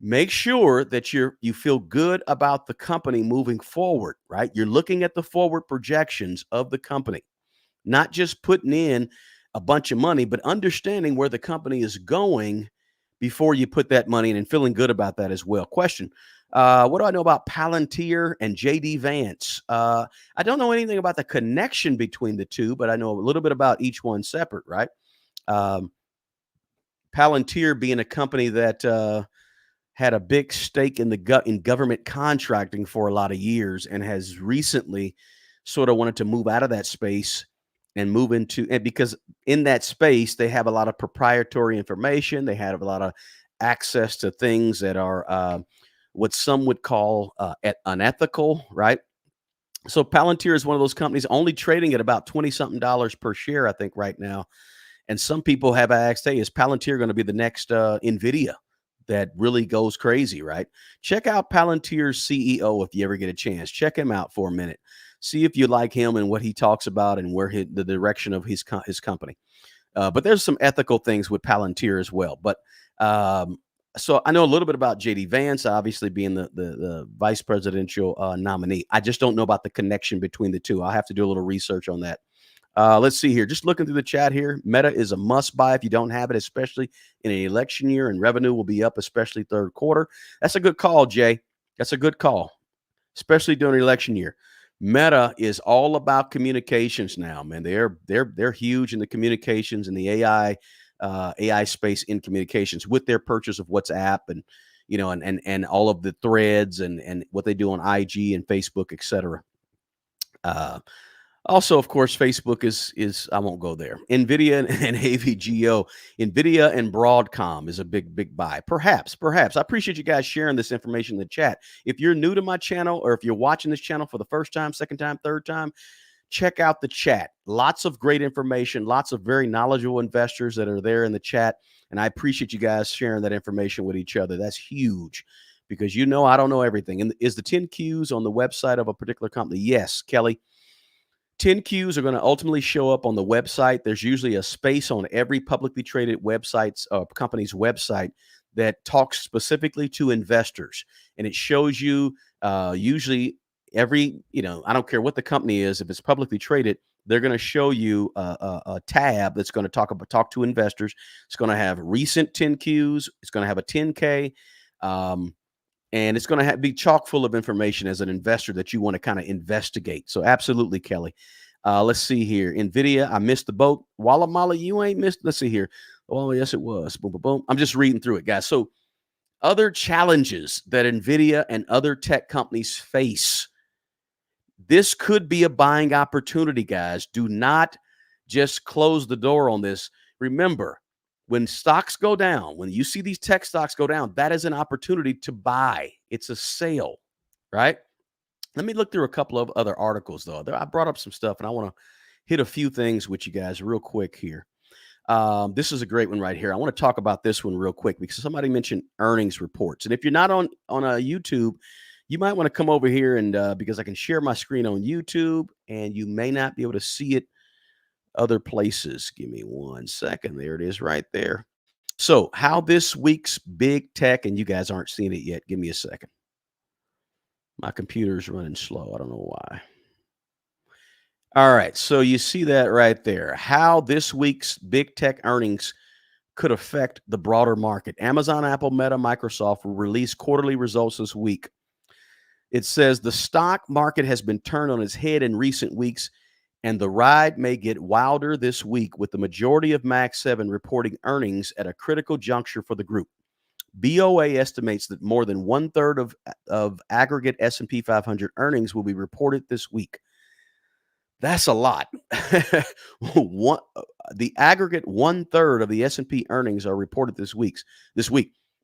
S1: Make sure that you feel good about the company moving forward, right? You're looking at the forward projections of the company, not just putting in a bunch of money, but understanding where the company is going before you put that money in and feeling good about that as well. Question. What do I know about Palantir and JD Vance? I don't know anything about the connection between the two, but I know a little bit about each one separate, right? Um, Palantir being a company that had a big stake in in government contracting for a lot of years, and has recently sort of wanted to move out of that space and move into, and because in that space they have a lot of proprietary information, they have a lot of access to things that are what some would call unethical, right? So Palantir is one of those companies only trading at about 20 something dollars per share, I think, right now. And some people have asked, hey, is Palantir going to be the next NVIDIA that really goes crazy, right? Check out Palantir's CEO if you ever get a chance. Check him out for a minute. See if you like him and what he talks about and where the direction of his company. But there's some ethical things with Palantir as well. But um, so I know a little bit about JD Vance, obviously being the vice presidential nominee. I just don't know about the connection between the two. I'll have to do a little research on that. Let's see here. Just looking through the chat here. Meta is a must buy if you don't have it, especially in an election year, and revenue will be up, especially third quarter. That's a good call, Jay. That's a good call, especially during election year. Meta is all about communications now, man. They're huge in the communications and the AI space in communications with their purchase of WhatsApp and and all of the threads and what they do on IG and Facebook, etc. Uh, Also, of course, Facebook is I won't go there. NVIDIA and AVGO, NVIDIA and Broadcom is a big buy. Perhaps. I appreciate you guys sharing this information in the chat. If you're new to my channel, or if you're watching this channel for the first time, second time, third time, check out the chat. Lots of great information, lots of very knowledgeable investors that are there in the chat. And I appreciate you guys sharing that information with each other. That's huge, because I don't know everything. And is the 10 Qs on the website of a particular company? Yes, Kelly. 10 Qs are going to ultimately show up on the website. There's usually a space on every publicly traded company's website that talks specifically to investors, and it shows you usually every I don't care what the company is, if it's publicly traded, they're going to show you a tab that's going to talk to investors. It's going to have recent 10 Qs. It's going to have a 10K. And it's going to be chock full of information as an investor that you want to kind of investigate. So absolutely, Kelly. Let's see here. NVIDIA, I missed the boat. Walla Mala, you ain't missed. Let's see here. Oh, yes, it was. Boom, boom, boom. I'm just reading through it, guys. So other challenges that NVIDIA and other tech companies face. This could be a buying opportunity, guys. Do not just close the door on this. Remember, when stocks go down, when you see these tech stocks go down, that is an opportunity to buy. It's a sale, right? Let me look through a couple of other articles, though. I brought up some stuff, and I want to hit a few things with you guys real quick here. This is a great one right here. I want to talk about this one real quick because somebody mentioned earnings reports. And if you're not on a YouTube, you might want to come over here and because I can share my screen on YouTube, and you may not be able to see it other places. Give me 1 second. There it is right there. So how this week's big tech, and you guys aren't seeing it yet. Give me a second. My computer's running slow. I don't know why. All right. So you see that right there. How this week's big tech earnings could affect the broader market. Amazon, Apple, Meta, Microsoft will release quarterly results this week. It says the stock market has been turned on its head in recent weeks, and the ride may get wilder this week, with the majority of Mag 7 reporting earnings at a critical juncture for the group. BOA estimates that more than 1/3 of aggregate S&P 500 earnings will be reported this week. That's a lot. The aggregate 1/3 of the S&P earnings are reported this week.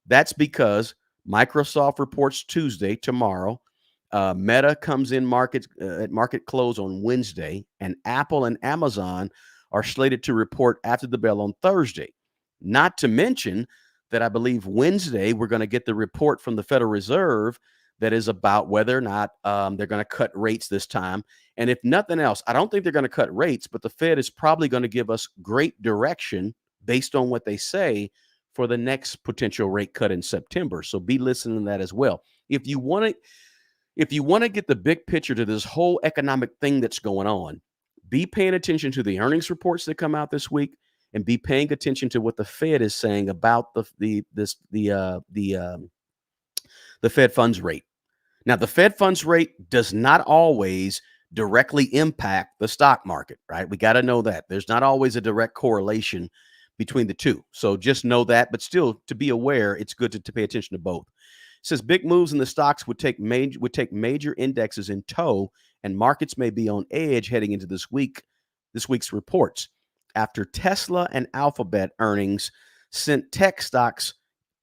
S1: That's because Microsoft reports Tuesday, tomorrow. Meta comes in at market close on Wednesday, and Apple and Amazon are slated to report after the bell on Thursday. Not to mention that I believe Wednesday we're going to get the report from the Federal Reserve that is about whether or not they're going to cut rates this time. And if nothing else, I don't think they're going to cut rates, but the Fed is probably going to give us great direction based on what they say for the next potential rate cut in September. So be listening to that as well. If you want to get the big picture to this whole economic thing that's going on, be paying attention to the earnings reports that come out this week, and be paying attention to what the Fed is saying about the Fed funds rate. Now, the Fed funds rate does not always directly impact the stock market, right? We got to know that. There's not always a direct correlation between the two. So just know that, but still to be aware, it's good to pay attention to both. It says big moves in the stocks would take major indexes in tow, and markets may be on edge heading into this week's reports. After Tesla and Alphabet earnings sent tech stocks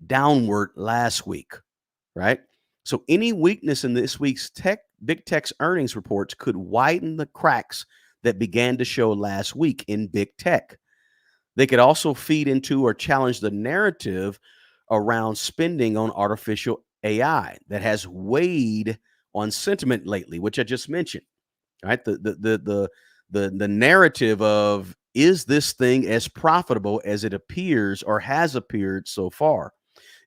S1: downward last week, right? So any weakness in this week's big tech's earnings reports could widen the cracks that began to show last week in big tech. They could also feed into or challenge the narrative around spending on artificial AI that has weighed on sentiment lately, which I just mentioned. Right? The narrative of, is this thing as profitable as it appears or has appeared so far?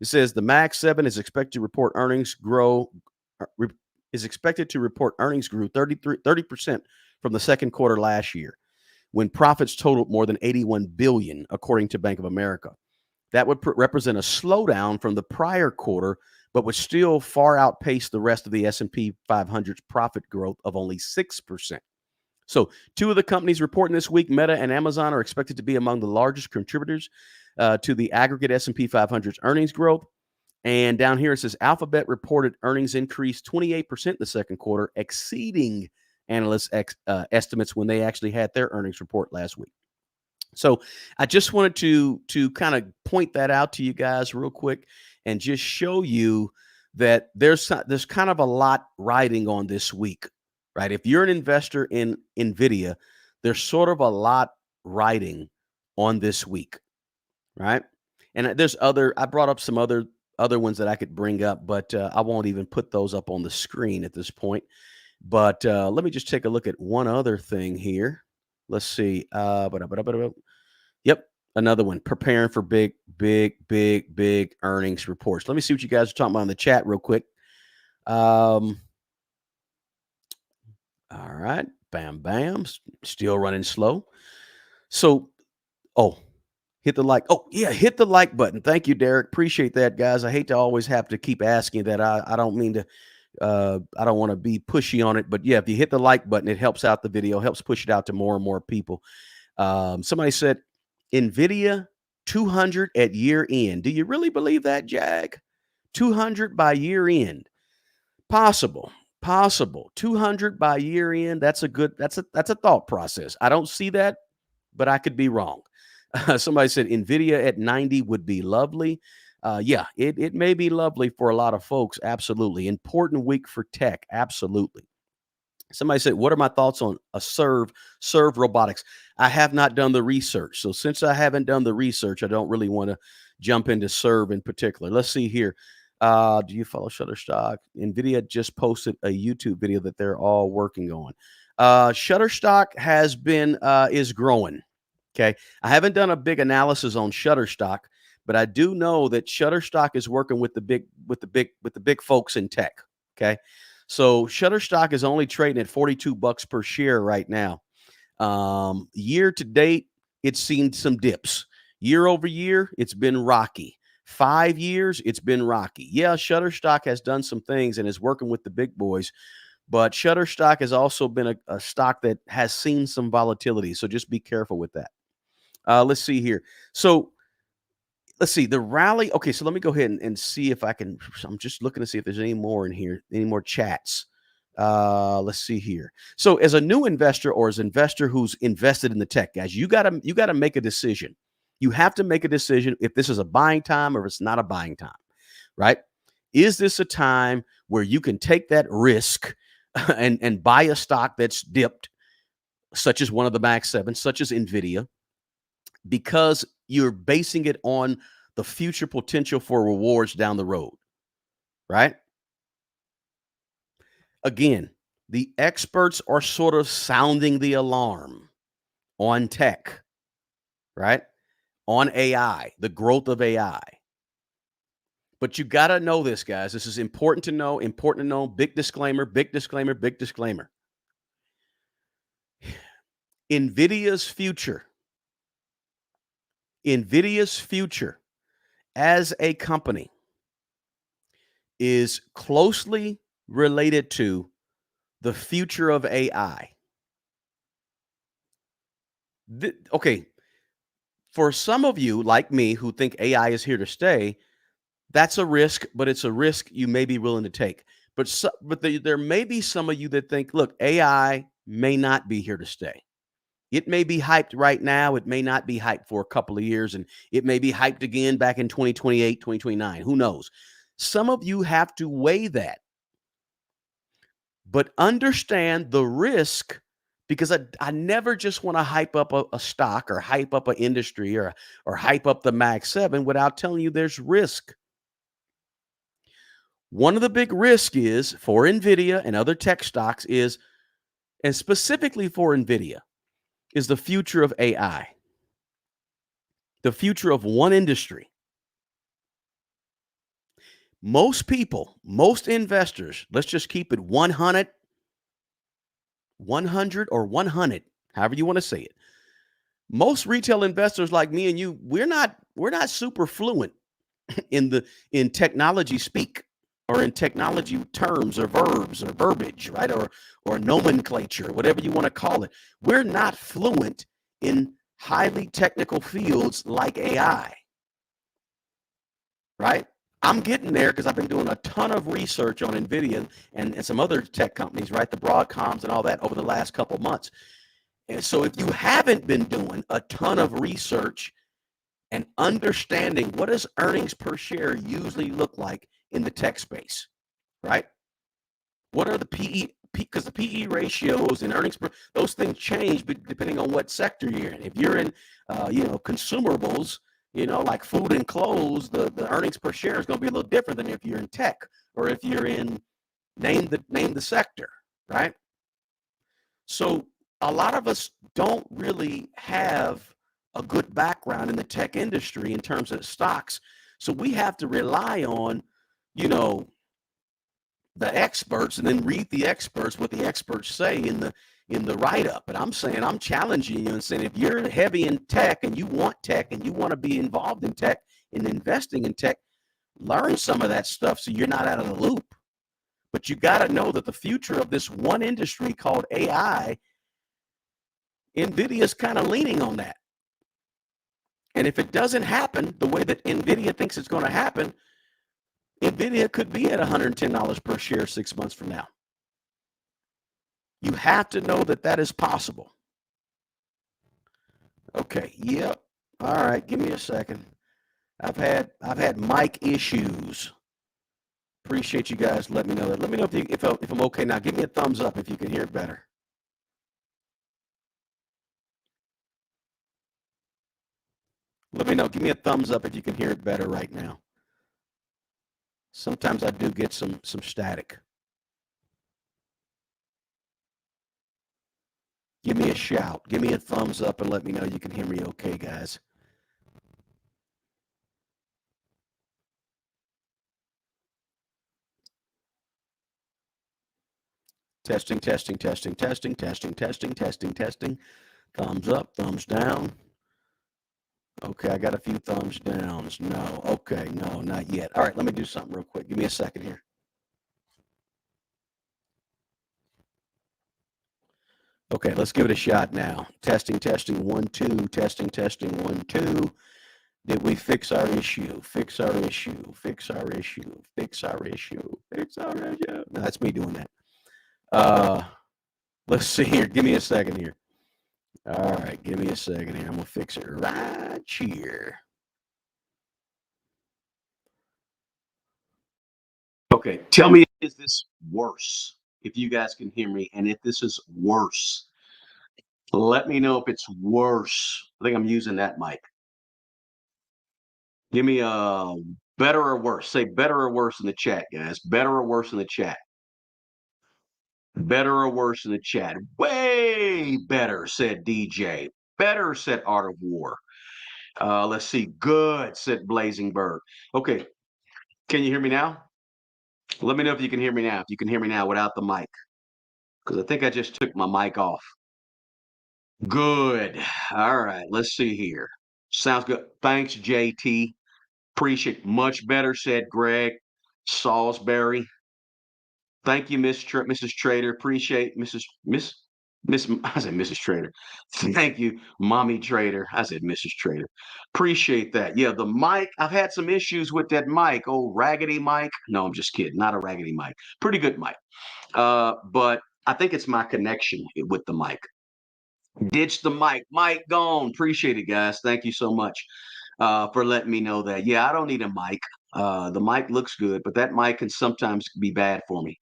S1: It says the Max 7 is expected to report earnings grow is expected to report earnings grew 30% from the second quarter last year, when profits totaled more than 81 billion, according to Bank of America. That would represent a slowdown from the prior quarter, but would still far outpace the rest of the S&P 500's profit growth of only 6%. So two of the companies reporting this week, Meta and Amazon, are expected to be among the largest contributors to the aggregate S&P 500's earnings growth. And down here it says Alphabet reported earnings increased 28% in the second quarter, exceeding analysts' estimates when they actually had their earnings report last week. So I just wanted to kind of point that out to you guys real quick and just show you that there's kind of a lot riding on this week, right? If you're an investor in NVIDIA, there's sort of a lot riding on this week, right? And I brought up some other ones that I could bring up, but I won't even put those up on the screen at this point. But let me just take a look at one other thing here. Let's see. Yep, another one. Preparing for big, big, big, big earnings reports. Let me see what you guys are talking about in the chat real quick. All right. Bam, bam. Still running slow. So, hit the like. Oh, yeah, hit the like button. Thank you, Derek. Appreciate that, guys. I hate to always have to keep asking that. I don't mean to I don't want to be pushy on it, but yeah, if you hit the like button, it helps out the video, helps push it out to more and more people. Somebody said, NVIDIA 200 at year end. Do you really believe that, Jag? 200 by year end. Possible. 200 by year end. That's a thought process. I don't see that, but I could be wrong. Somebody said NVIDIA at 90 would be lovely. Yeah, it may be lovely for a lot of folks. Absolutely. Important week for tech. Absolutely. Somebody said, what are my thoughts on a serve robotics? I have not done the research. So since I haven't done the research, I don't really want to jump into serve in particular. Let's see here. Do you follow Shutterstock? NVIDIA just posted a YouTube video that they're all working on. Shutterstock is growing. Okay. I haven't done a big analysis on Shutterstock, but I do know that Shutterstock is working with the big folks in tech. Okay. So Shutterstock is only trading at $42 per share right now. Year to date, it's seen some dips. Year over year, it's been rocky. 5 years, it's been rocky. Yeah, Shutterstock has done some things and is working with the big boys, but Shutterstock has also been a stock that has seen some volatility. So just be careful with that. Let's see here. So let's see the rally. Okay, so let me go ahead and see if I can. I'm just looking to see if there's any more in here, any more chats. Let's see here. So as a new investor or as an investor who's invested in the tech, guys, you gotta make a decision. You have to make a decision if this is a buying time or if it's not a buying time, right? Is this a time where you can take that risk and buy a stock that's dipped, such as one of the Max 7, such as NVIDIA, because you're basing it on the future potential for rewards down the road, right? Again, the experts are sort of sounding the alarm on tech, right? On AI, the growth of AI. But you got to know this, guys. This is important to know, Big disclaimer, big disclaimer, big disclaimer. NVIDIA's future as a company is closely related to the future of AI. Okay, for some of you like me who think AI is here to stay, that's a risk, but it's a risk you may be willing to take. There may be some of you that think, look, AI may not be here to stay. It may be hyped right now. It may not be hyped for a couple of years, and it may be hyped again back in 2028, 2029. Who knows? Some of you have to weigh that, but understand the risk because I never just want to hype up a stock or hype up an industry or hype up the Mag 7 without telling you there's risk. One of the big risks is for NVIDIA and other tech stocks is, and specifically for NVIDIA, is the future of AI, the future of one industry. Most people, most investors, let's just keep it 100, 100 or 100, however you want to say it. Most retail investors like me and you, we're not super fluent in technology speak or in technology terms or verbs or verbiage, right? Or nomenclature, whatever you want to call it. We're not fluent in highly technical fields like AI, right? I'm getting there because I've been doing a ton of research on NVIDIA and some other tech companies, right? The Broadcoms and all that over the last couple of months. And so if you haven't been doing a ton of research and understanding what does earnings per share usually look like in the tech space, right? What are the PE? Because the PE ratios and earnings per those things change depending on what sector you're in. If you're in, consumables, like food and clothes, the earnings per share is going to be a little different than if you're in tech or if you're in name the sector, right? So a lot of us don't really have a good background in the tech industry in terms of stocks. So we have to rely on, you know, the experts and then read the experts, what the experts say in the write-up. And I'm saying, I'm challenging you and saying, if you're heavy in tech and you want to be involved in tech and investing in tech, learn some of that stuff so you're not out of the loop. But you got to know that the future of this one industry called AI, NVIDIA is kind of leaning on that. And if it doesn't happen the way that NVIDIA thinks it's going to happen, NVIDIA could be at $110 per share 6 months from now. You have to know that that is possible. Okay, yep. All right, give me a second. I've had mic issues. Appreciate you guys letting me know that. Let me know if I'm okay now. Give me a thumbs up if you can hear it better. Let me know. Give me a thumbs up if you can hear it better right now. Sometimes I do get some static. Give me a shout. Give me a thumbs up and let me know you can hear me okay, guys. Testing, testing, testing, testing, testing, testing, testing, testing. Thumbs up, thumbs down. Okay, I got a few thumbs downs. No. Okay, no, not yet. All right, let me do something real quick. Give me a second here. Okay, let's give it a shot now. Testing, testing, 1, 2, testing, testing, 1, 2. Did we fix our issue? Fix our issue. Fix our issue. Fix our issue. Fix our issue. No, that's me doing that. Let's see here. Give me a second here. All right, give me a second here. I'm gonna fix it right here. Okay, tell me, is this worse? If you guys can hear me, and if this is worse, let me know if it's worse. I think I'm using that mic. Give me a better or worse. Say better or worse in the chat, guys. Better or worse in the chat. Better or worse in the chat. Way better, said DJ. Better, said Art of War. Let's see. Good, said Blazing Bird. Okay, can you hear me now? Let me know if you can hear me now. If you can hear me now without the mic, because I think I just took my mic off. Good. All right, let's see here. Sounds good. Thanks, JT. Appreciate it. Much better, said Greg. Salisbury. Thank you, Mrs. Trader. Appreciate Miss. I said Mrs. Trader. Thank you, Mommy Trader. I said Mrs. Trader. Appreciate that. Yeah, the mic. I've had some issues with that mic. Oh, raggedy mic. No, I'm just kidding. Not a raggedy mic. Pretty good mic. But I think it's my connection with the mic. Ditch the mic. Mic gone. Appreciate it, guys. Thank you so much for letting me know that. Yeah, I don't need a mic. The mic looks good, but that mic can sometimes be bad for me.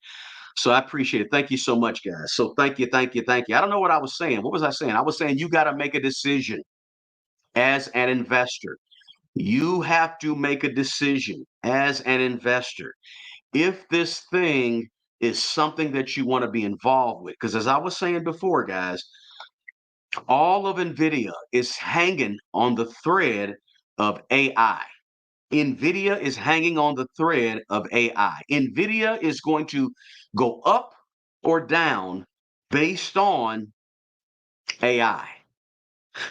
S1: So I appreciate it. Thank you so much, guys. So thank you, thank you, thank you. I don't know what I was saying. What was I saying? I was saying you got to make a decision as an investor. You have to make a decision as an investor if this thing is something that you want to be involved with. Because as I was saying before, guys, all of NVIDIA is hanging on the thread of AI. NVIDIA is hanging on the thread of AI. NVIDIA is going to go up or down based on AI.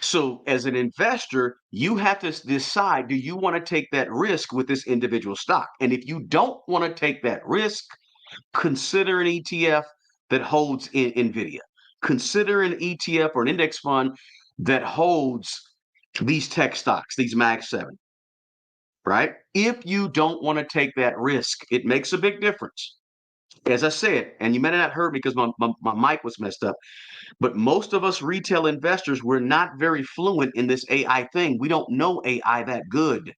S1: So, as an investor, you have to decide, do you want to take that risk with this individual stock? And if you don't want to take that risk, consider an ETF that holds in NVIDIA. Consider an ETF or an index fund that holds these tech stocks, these Mag 7, right? If you don't want to take that risk, it makes a big difference. As I said, and you may not have heard me because my mic was messed up, but most of us retail investors, we're not very fluent in this AI thing. We don't know AI that good.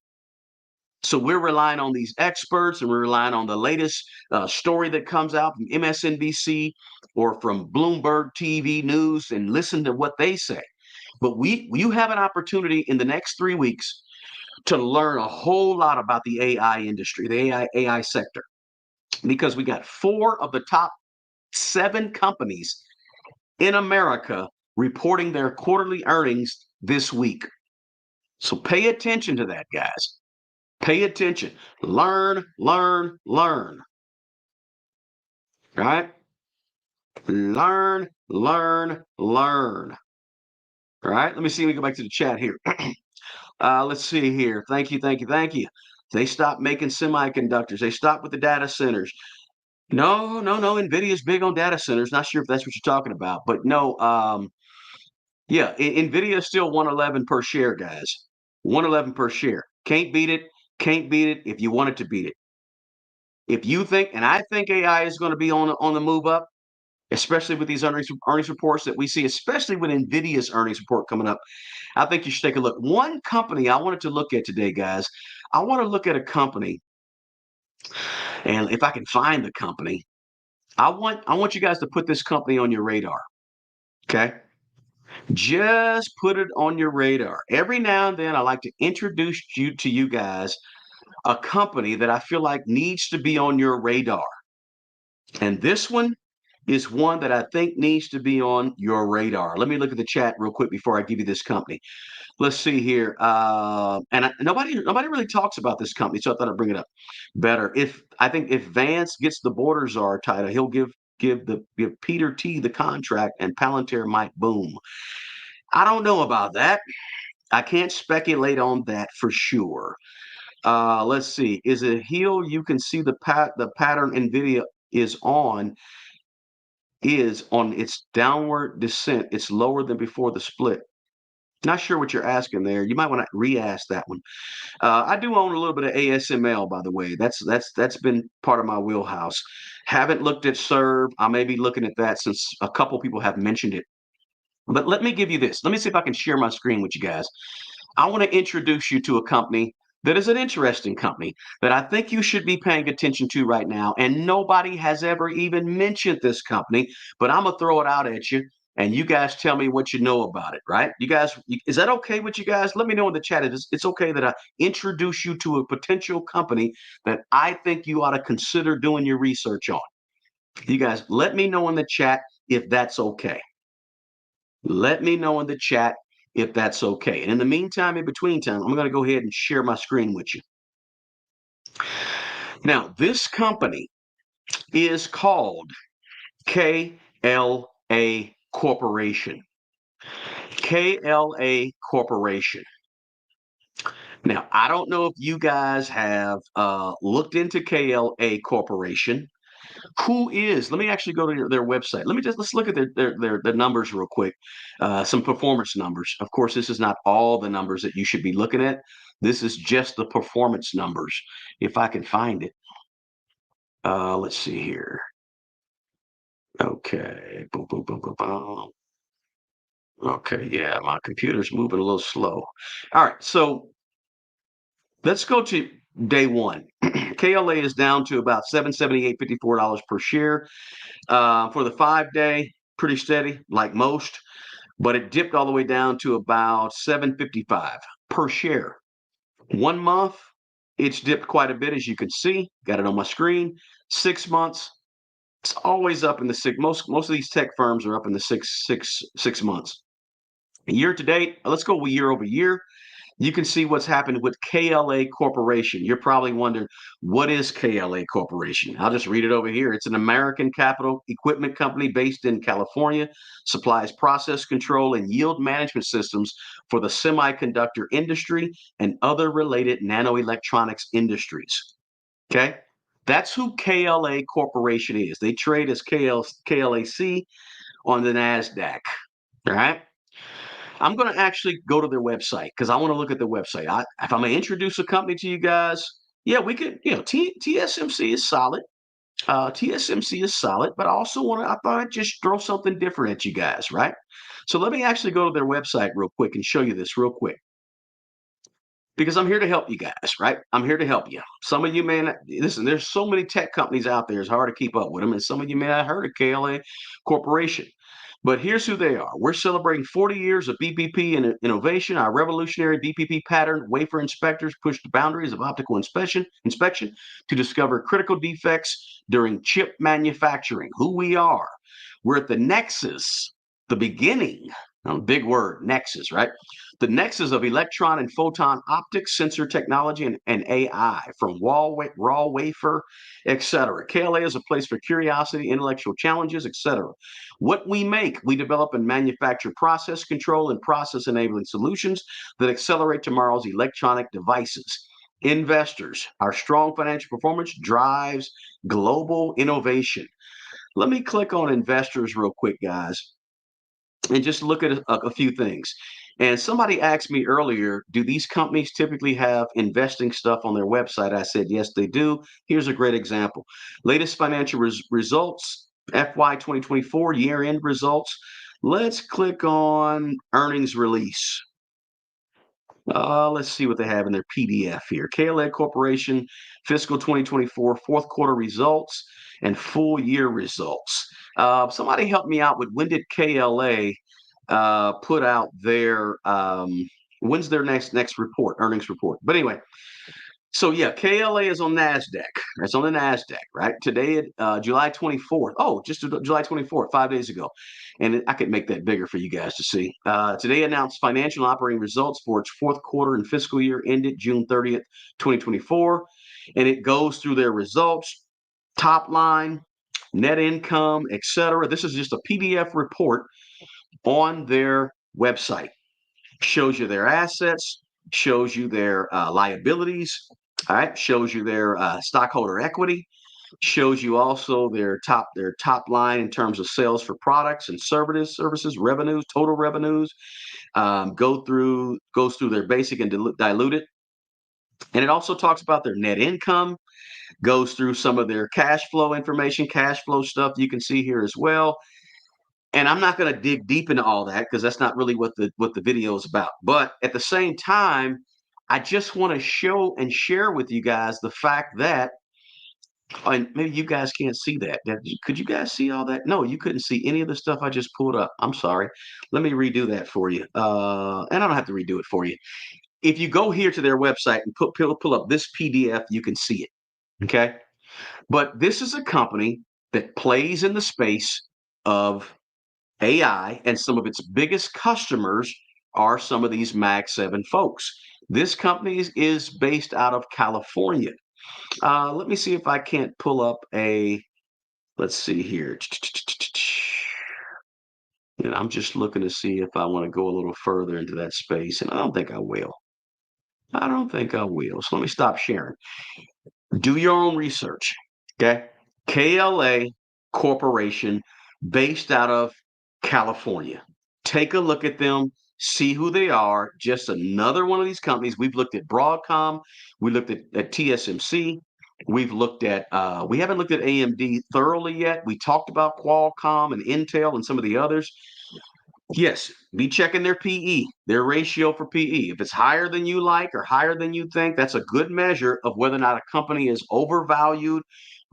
S1: So we're relying on these experts and we're relying on the latest story that comes out from MSNBC or from Bloomberg TV News and listen to what they say. But you have an opportunity in the next 3 weeks to learn a whole lot about the AI industry, the AI sector, because we got 4 of the top 7 companies in America reporting their quarterly earnings this week. So pay attention to that, guys. Pay attention. Learn, learn, learn. Right? Learn, learn, learn. All right. Let me see. Let me go back to the chat here. Let's see here. Thank you, thank you, thank you. They stopped making semiconductors. They stopped with the data centers. No, no, no. NVIDIA is big on data centers. Not sure if that's what you're talking about, but no. Yeah, NVIDIA is still 111 per share, guys. 111 per share. Can't beat it. Can't beat it if you wanted to beat it. If you think, and I think AI is going to be on the move up, especially with these earnings reports that we see, especially with NVIDIA's earnings report coming up. I think you should take a look. One company I wanted to look at today, guys. I want to look at a company, and if I can find the company, I want you guys to put this company on your radar. Okay. Just put it on your radar. Every now and then, I like to introduce you guys a company that I feel like needs to be on your radar. And this one is one that I think needs to be on your radar. Let me look at the chat real quick before I give you this company. Let's see here. Nobody really talks about this company, so I thought I'd bring it up better. I think if Vance gets the Borders Czar title, he'll give Peter T the contract, and Palantir might boom. I don't know about that. I can't speculate on that for sure. Let's see. Is it heel? You can see the pattern NVIDIA is on its downward descent. It's lower than before the split. Not sure what you're asking there. You might want to re-ask that one. I do own a little bit of ASML, by the way. That's been part of my wheelhouse. Haven't looked at Serve. I may be looking at that since a couple people have mentioned it. But let me give you this. Let me see if I can share my screen with you guys. I want to introduce you to a company that is an interesting company that I think you should be paying attention to right now. And nobody has ever even mentioned this company, but I'm going to throw it out at you. And you guys tell me what you know about it, right? You guys, is that okay with you guys? Let me know in the chat. It's okay that I introduce you to a potential company that I think you ought to consider doing your research on. You guys, let me know in the chat if that's okay. Let me know in the chat if that's okay. And in the meantime, in between time, I'm going to go ahead and share my screen with you. Now, this company is called KLA Corporation. KLA Corporation. Now, I don't know if you guys have looked into KLA Corporation. Who is? Let me actually go to their website. Let's look at their numbers real quick. Some performance numbers. Of course, this is not all the numbers that you should be looking at. This is just the performance numbers. If I can find it. Let's see here. Okay. Boom, boom, boom, boom, boom. Okay, yeah, my computer's moving a little slow. All right, so let's go to day one. KLA is down to about $778.54 per share. For the 5 day, pretty steady, like most, but it dipped all the way down to about 755 per share. 1 month, it's dipped quite a bit, as you can see. Got it on my screen. 6 months, it's always up in the six. Most of these tech firms are up in the six months. Year to date, let's go year over year. You can see what's happened with KLA Corporation. You're probably wondering, what is KLA Corporation? I'll just read it over here. It's an American capital equipment company based in California, supplies process control and yield management systems for the semiconductor industry and other related nanoelectronics industries. Okay? That's who KLA Corporation is. They trade as KLAC on the NASDAQ. All right? I'm going to actually go to their website because I want to look at their website. If I'm going to introduce a company to you guys, yeah, we could, TSMC is solid. TSMC is solid, but I thought I'd just throw something different at you guys, right? So let me actually go to their website real quick and show you this real quick because I'm here to help you guys, right? I'm here to help you. Some of you may not listen. There's so many tech companies out there; it's hard to keep up with them, and some of you may not have heard of KLA Corporation. But here's who they are. We're celebrating 40 years of BPP and innovation. Our revolutionary BPP pattern wafer inspectors push the boundaries of optical inspection to discover critical defects during chip manufacturing. Who we are. We're at the nexus, the beginning. Big word, nexus, right? The nexus of electron and photon optics, sensor technology, and AI, from raw wafer, etc. KLA is a place for curiosity, intellectual challenges, etc. What we make, we develop and manufacture process control and process enabling solutions that accelerate tomorrow's electronic devices. Investors, our strong financial performance drives global innovation. Let me click on investors real quick, guys, and just look at a few things. And somebody asked me earlier, do these companies typically have investing stuff on their website? I said, yes, they do. Here's a great example. Latest financial results, FY 2024 year-end results. Let's click on earnings release. Let's see what they have in their PDF here. KLA Corporation, fiscal 2024, fourth quarter results and full year results. Somebody help me out with when did KLA put out their when's their next report, earnings report? But anyway, so yeah, KLA is on NASDAQ. It's on the NASDAQ, right? Today, July 24th. Oh, just July 24th, 5 days ago. And I could make that bigger for you guys to see. Today announced financial and operating results for its fourth quarter and fiscal year ended June 30th, 2024. And it goes through their results, top line, net income, etc. This is just a PDF report on their website. Shows you their assets, shows you their liabilities, all right, shows you their stockholder equity, shows you also their top line in terms of sales for products and services, revenues, total revenues. Goes through their basic and diluted, and it also talks about their net income. Goes through some of their cash flow information, cash flow stuff you can see here as well. And I'm not going to dig deep into all that because that's not really what the video is about. But at the same time, I just want to show and share with you guys the fact that, and maybe you guys can't see that. Could you guys see all that? No, you couldn't see any of the stuff I just pulled up. I'm sorry. Let me redo that for you. And I don't have to redo it for you. If you go here to their website and pull up this PDF, you can see it. Okay. But this is a company that plays in the space of AI, and some of its biggest customers are some of these Mag 7 folks. This company is based out of California. Let me see if I can't pull up let's see here. And I'm just looking to see if I want to go a little further into that space, and I don't think I will. I don't think I will. So let me stop sharing. Do your own research. Okay. KLA Corporation, based out of California. Take a look at them, see who they are. Just another one of these companies. We've looked at Broadcom, we looked at TSMC, we've looked at we haven't looked at AMD thoroughly yet. We talked about Qualcomm and Intel and some of the others. Yes, be checking their PE, their ratio for PE. If it's higher than you like or higher than you think, that's a good measure of whether or not a company is overvalued,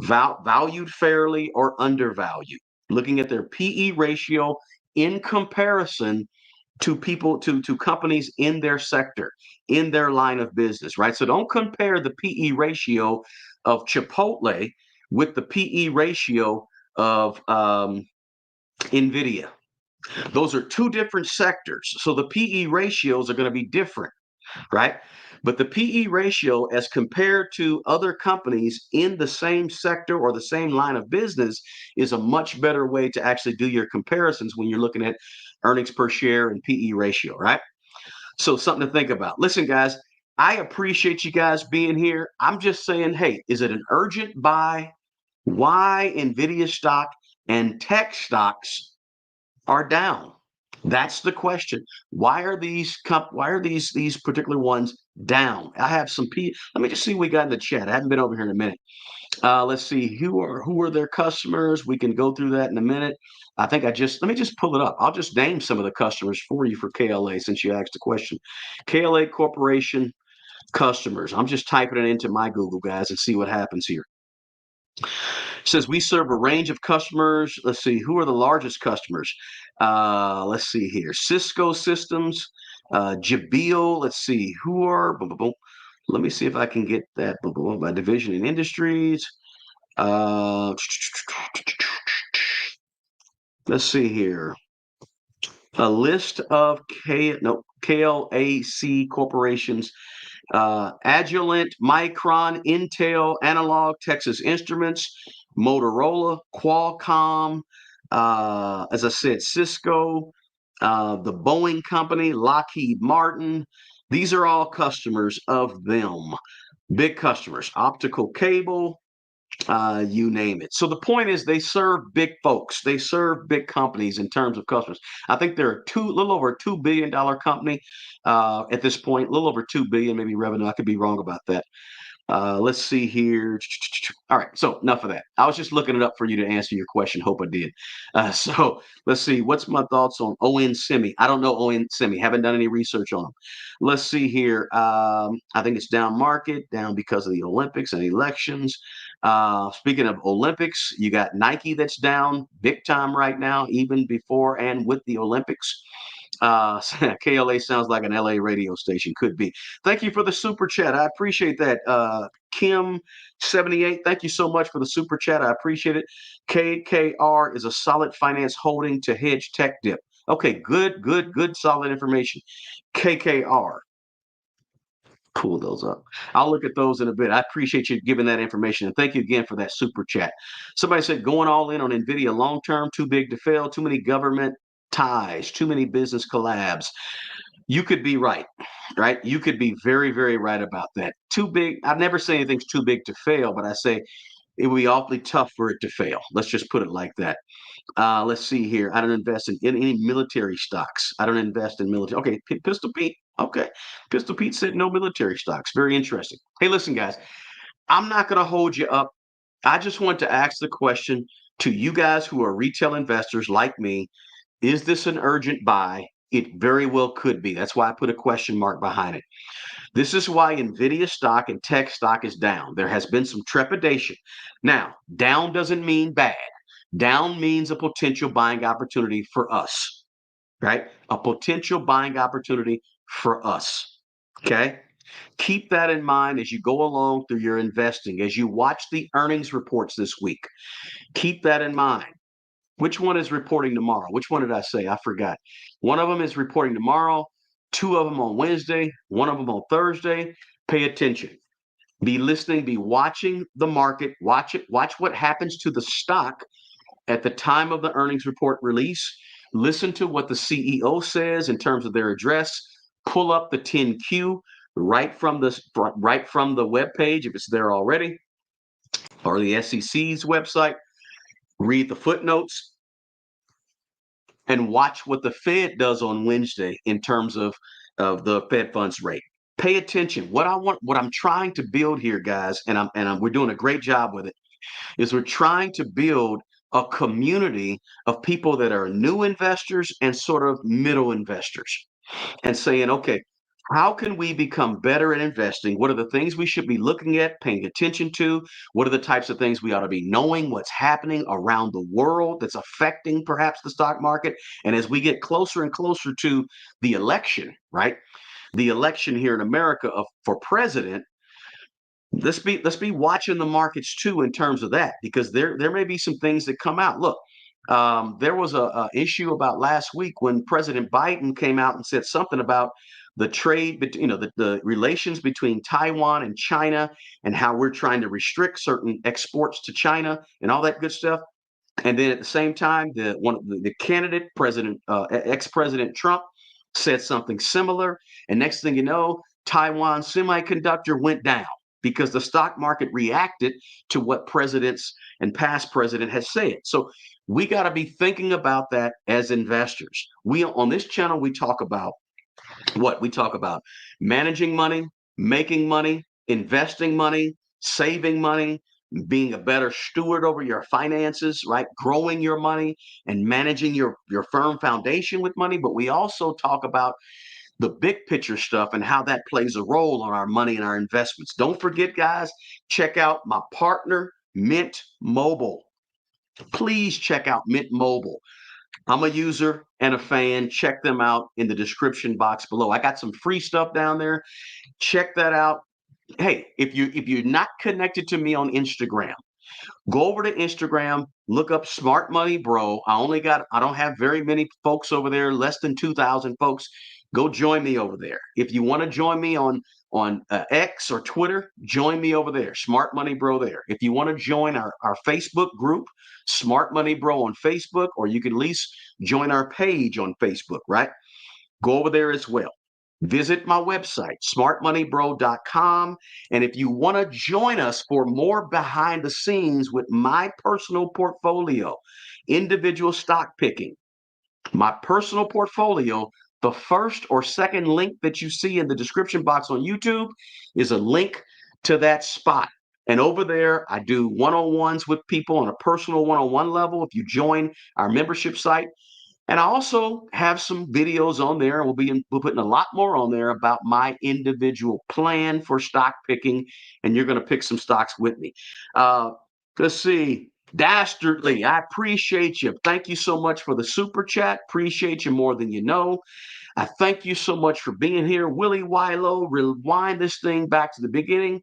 S1: valued fairly, or undervalued. Looking at their PE ratio in comparison to people to companies in their sector, in their line of business, right? So don't compare the PE ratio of Chipotle with the PE ratio of NVIDIA. Those are two different sectors. So the PE ratios are going to be different, right? But the PE ratio, as compared to other companies in the same sector or the same line of business, is a much better way to actually do your comparisons when you're looking at earnings per share and PE ratio, right? So something to think about. Listen, guys, I appreciate you guys being here. I'm just saying, hey, is it an urgent buy? Why NVIDIA stock and tech stocks are down? That's the question. Why are these particular ones down? I have some let me just see what we got in the chat. I haven't been over here in a minute. Let's see who are their customers. We can go through that in a minute. I think let me just pull it up. I'll just name some of the customers for you for KLA since you asked the question. KLA Corporation customers. I'm just typing it into my Google, guys, and see what happens here. Says we serve a range of customers. Let's see, who are the largest customers? Let's see here. Cisco Systems, Jabil. Let's see, who are, boom, boom, boom. Let me see if I can get that boom, boom, by division in industries. Let's see here. A list of KLAC corporations: Agilent, Micron, Intel, Analog, Texas Instruments, Motorola, Qualcomm, as I said, Cisco, the Boeing Company, Lockheed Martin. These are all customers of them, big customers, optical cable, you name it. So the point is, they serve big folks. They serve big companies in terms of customers. I think they're little over a $2 billion company at this point. A little over 2 billion, maybe revenue. I could be wrong about that. Let's see here. All right, so enough of that. I was just looking it up for you to answer your question. Hope I did. So let's see. What's my thoughts on ON Semi? I don't know ON Semi. Haven't done any research on them. Let's see here. I think it's down market, down because of the Olympics and elections. Speaking of Olympics, you got Nike that's down big time right now, even before and with the Olympics. KLA sounds like an LA radio station. Could be. Thank you for the super chat. I appreciate that. Kim78, thank you so much for the super chat. I appreciate it. KKR is a solid finance holding to hedge tech dip. Okay, good, solid information. KKR. Pull those up. I'll look at those in a bit. I appreciate you giving that information. And thank you again for that super chat. Somebody said going all in on NVIDIA long term, too big to fail, too many government ties, too many business collabs. You could be right, right? You could be very, very right about that. Too big. I never say anything's too big to fail, but I say it would be awfully tough for it to fail. Let's just put it like that. Let's see here. I don't invest in any military stocks. I don't invest in military. Okay, Pistol Pete. Okay, Pistol Pete said no military stocks. Very interesting. Hey, listen, guys. I'm not going to hold you up. I just want to ask the question to you guys who are retail investors like me. Is this an urgent buy? It very well could be. That's why I put a question mark behind it. This is why NVIDIA stock and tech stock is down. There has been some trepidation. Now, down doesn't mean bad. Down means a potential buying opportunity for us, right? A potential buying opportunity for us. Okay. Keep that in mind as you go along through your investing, as you watch the earnings reports this week. Keep that in mind. Which one is reporting tomorrow? Which one did I say? I forgot. One of them is reporting tomorrow, two of them on Wednesday, one of them on Thursday. Pay attention. Be listening, be watching the market. Watch it. Watch what happens to the stock at the time of the earnings report release. Listen to what the CEO says in terms of their address. Pull up the 10Q. right from the web page if it's there already, or the SEC's website. Read the footnotes and watch what the Fed does on Wednesday in terms of the Fed funds rate. Pay attention. What I'm trying to build here, guys, and we're doing a great job with it, is we're trying to build a community of people that are new investors and sort of middle investors, and saying, okay, how can we become better at investing? What are the things we should be looking at, paying attention to? What are the types of things we ought to be knowing what's happening around the world that's affecting perhaps the stock market? And as we get closer and closer to the election, right? The election here in America for president, let's be watching the markets too in terms of that, because there may be some things that come out. Look, there was a issue about last week when President Biden came out and said something about the trade between, the relations between Taiwan and China, and how we're trying to restrict certain exports to China and all that good stuff. And then at the same time, the candidate, ex-President Trump, said something similar. And next thing you know, Taiwan Semiconductor went down because the stock market reacted to what presidents and past president has said. So we got to be thinking about that as investors. We on this channel, we talk about what we talk about: managing money, making money, investing money, saving money, being a better steward over your finances, right? Growing your money and managing your firm foundation with money. But we also talk about the big picture stuff and how that plays a role on our money and our investments. Don't forget, guys, check out my partner, Mint Mobile. Please check out Mint Mobile. I'm a user and a fan. Check them out in the description box below. I got some free stuff down there. Check that out. Hey, if you're not connected to me on Instagram, go over to Instagram, look up Smart Money Bro. I don't have very many folks over there, less than 2,000 folks. Go join me over there. If you want to join me on X or Twitter, join me over there, Smart Money Bro there. If you want to join our Facebook group, Smart Money Bro on Facebook, or you can at least join our page on Facebook, right? Go over there as well. Visit my website, smartmoneybro.com. And if you want to join us for more behind the scenes with my personal portfolio, individual stock picking, my personal portfolio, the first or second link that you see in the description box on YouTube is a link to that spot. And over there, I do one-on-ones with people on a personal one-on-one level. If you join our membership site, and I also have some videos on there. We're putting a lot more on there about my individual plan for stock picking, and you're going to pick some stocks with me. Let's see. Dastardly, I appreciate you. Thank you so much for the super chat. Appreciate you more than you know. I thank you so much for being here. Willie Wilo, rewind this thing back to the beginning.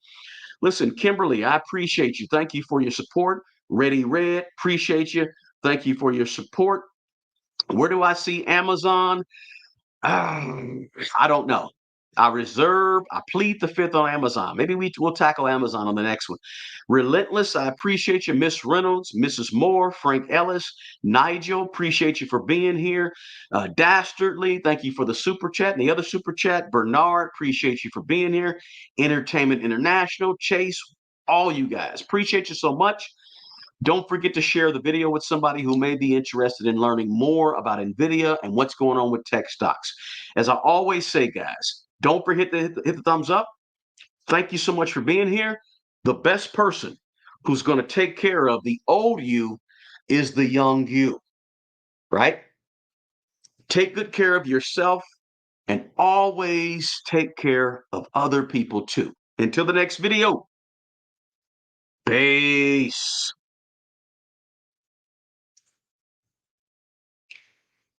S1: Listen, Kimberly, I appreciate you. Thank you for your support. Ready Red, appreciate you. Thank you for your support. Where do I see Amazon? I don't know. I plead the fifth on Amazon. Maybe we'll tackle Amazon on the next one. Relentless, I appreciate you. Miss Reynolds, Mrs. Moore, Frank Ellis, Nigel, appreciate you for being here. Dastardly, thank you for the super chat. And the other super chat, Bernard, appreciate you for being here. Entertainment International, Chase, all you guys, appreciate you so much. Don't forget to share the video with somebody who may be interested in learning more about NVIDIA and what's going on with tech stocks. As I always say, guys, don't forget to hit the thumbs up. Thank you so much for being here. The best person who's going to take care of the old you is the young you, right? Take good care of yourself and always take care of other people too. Until the next video, peace.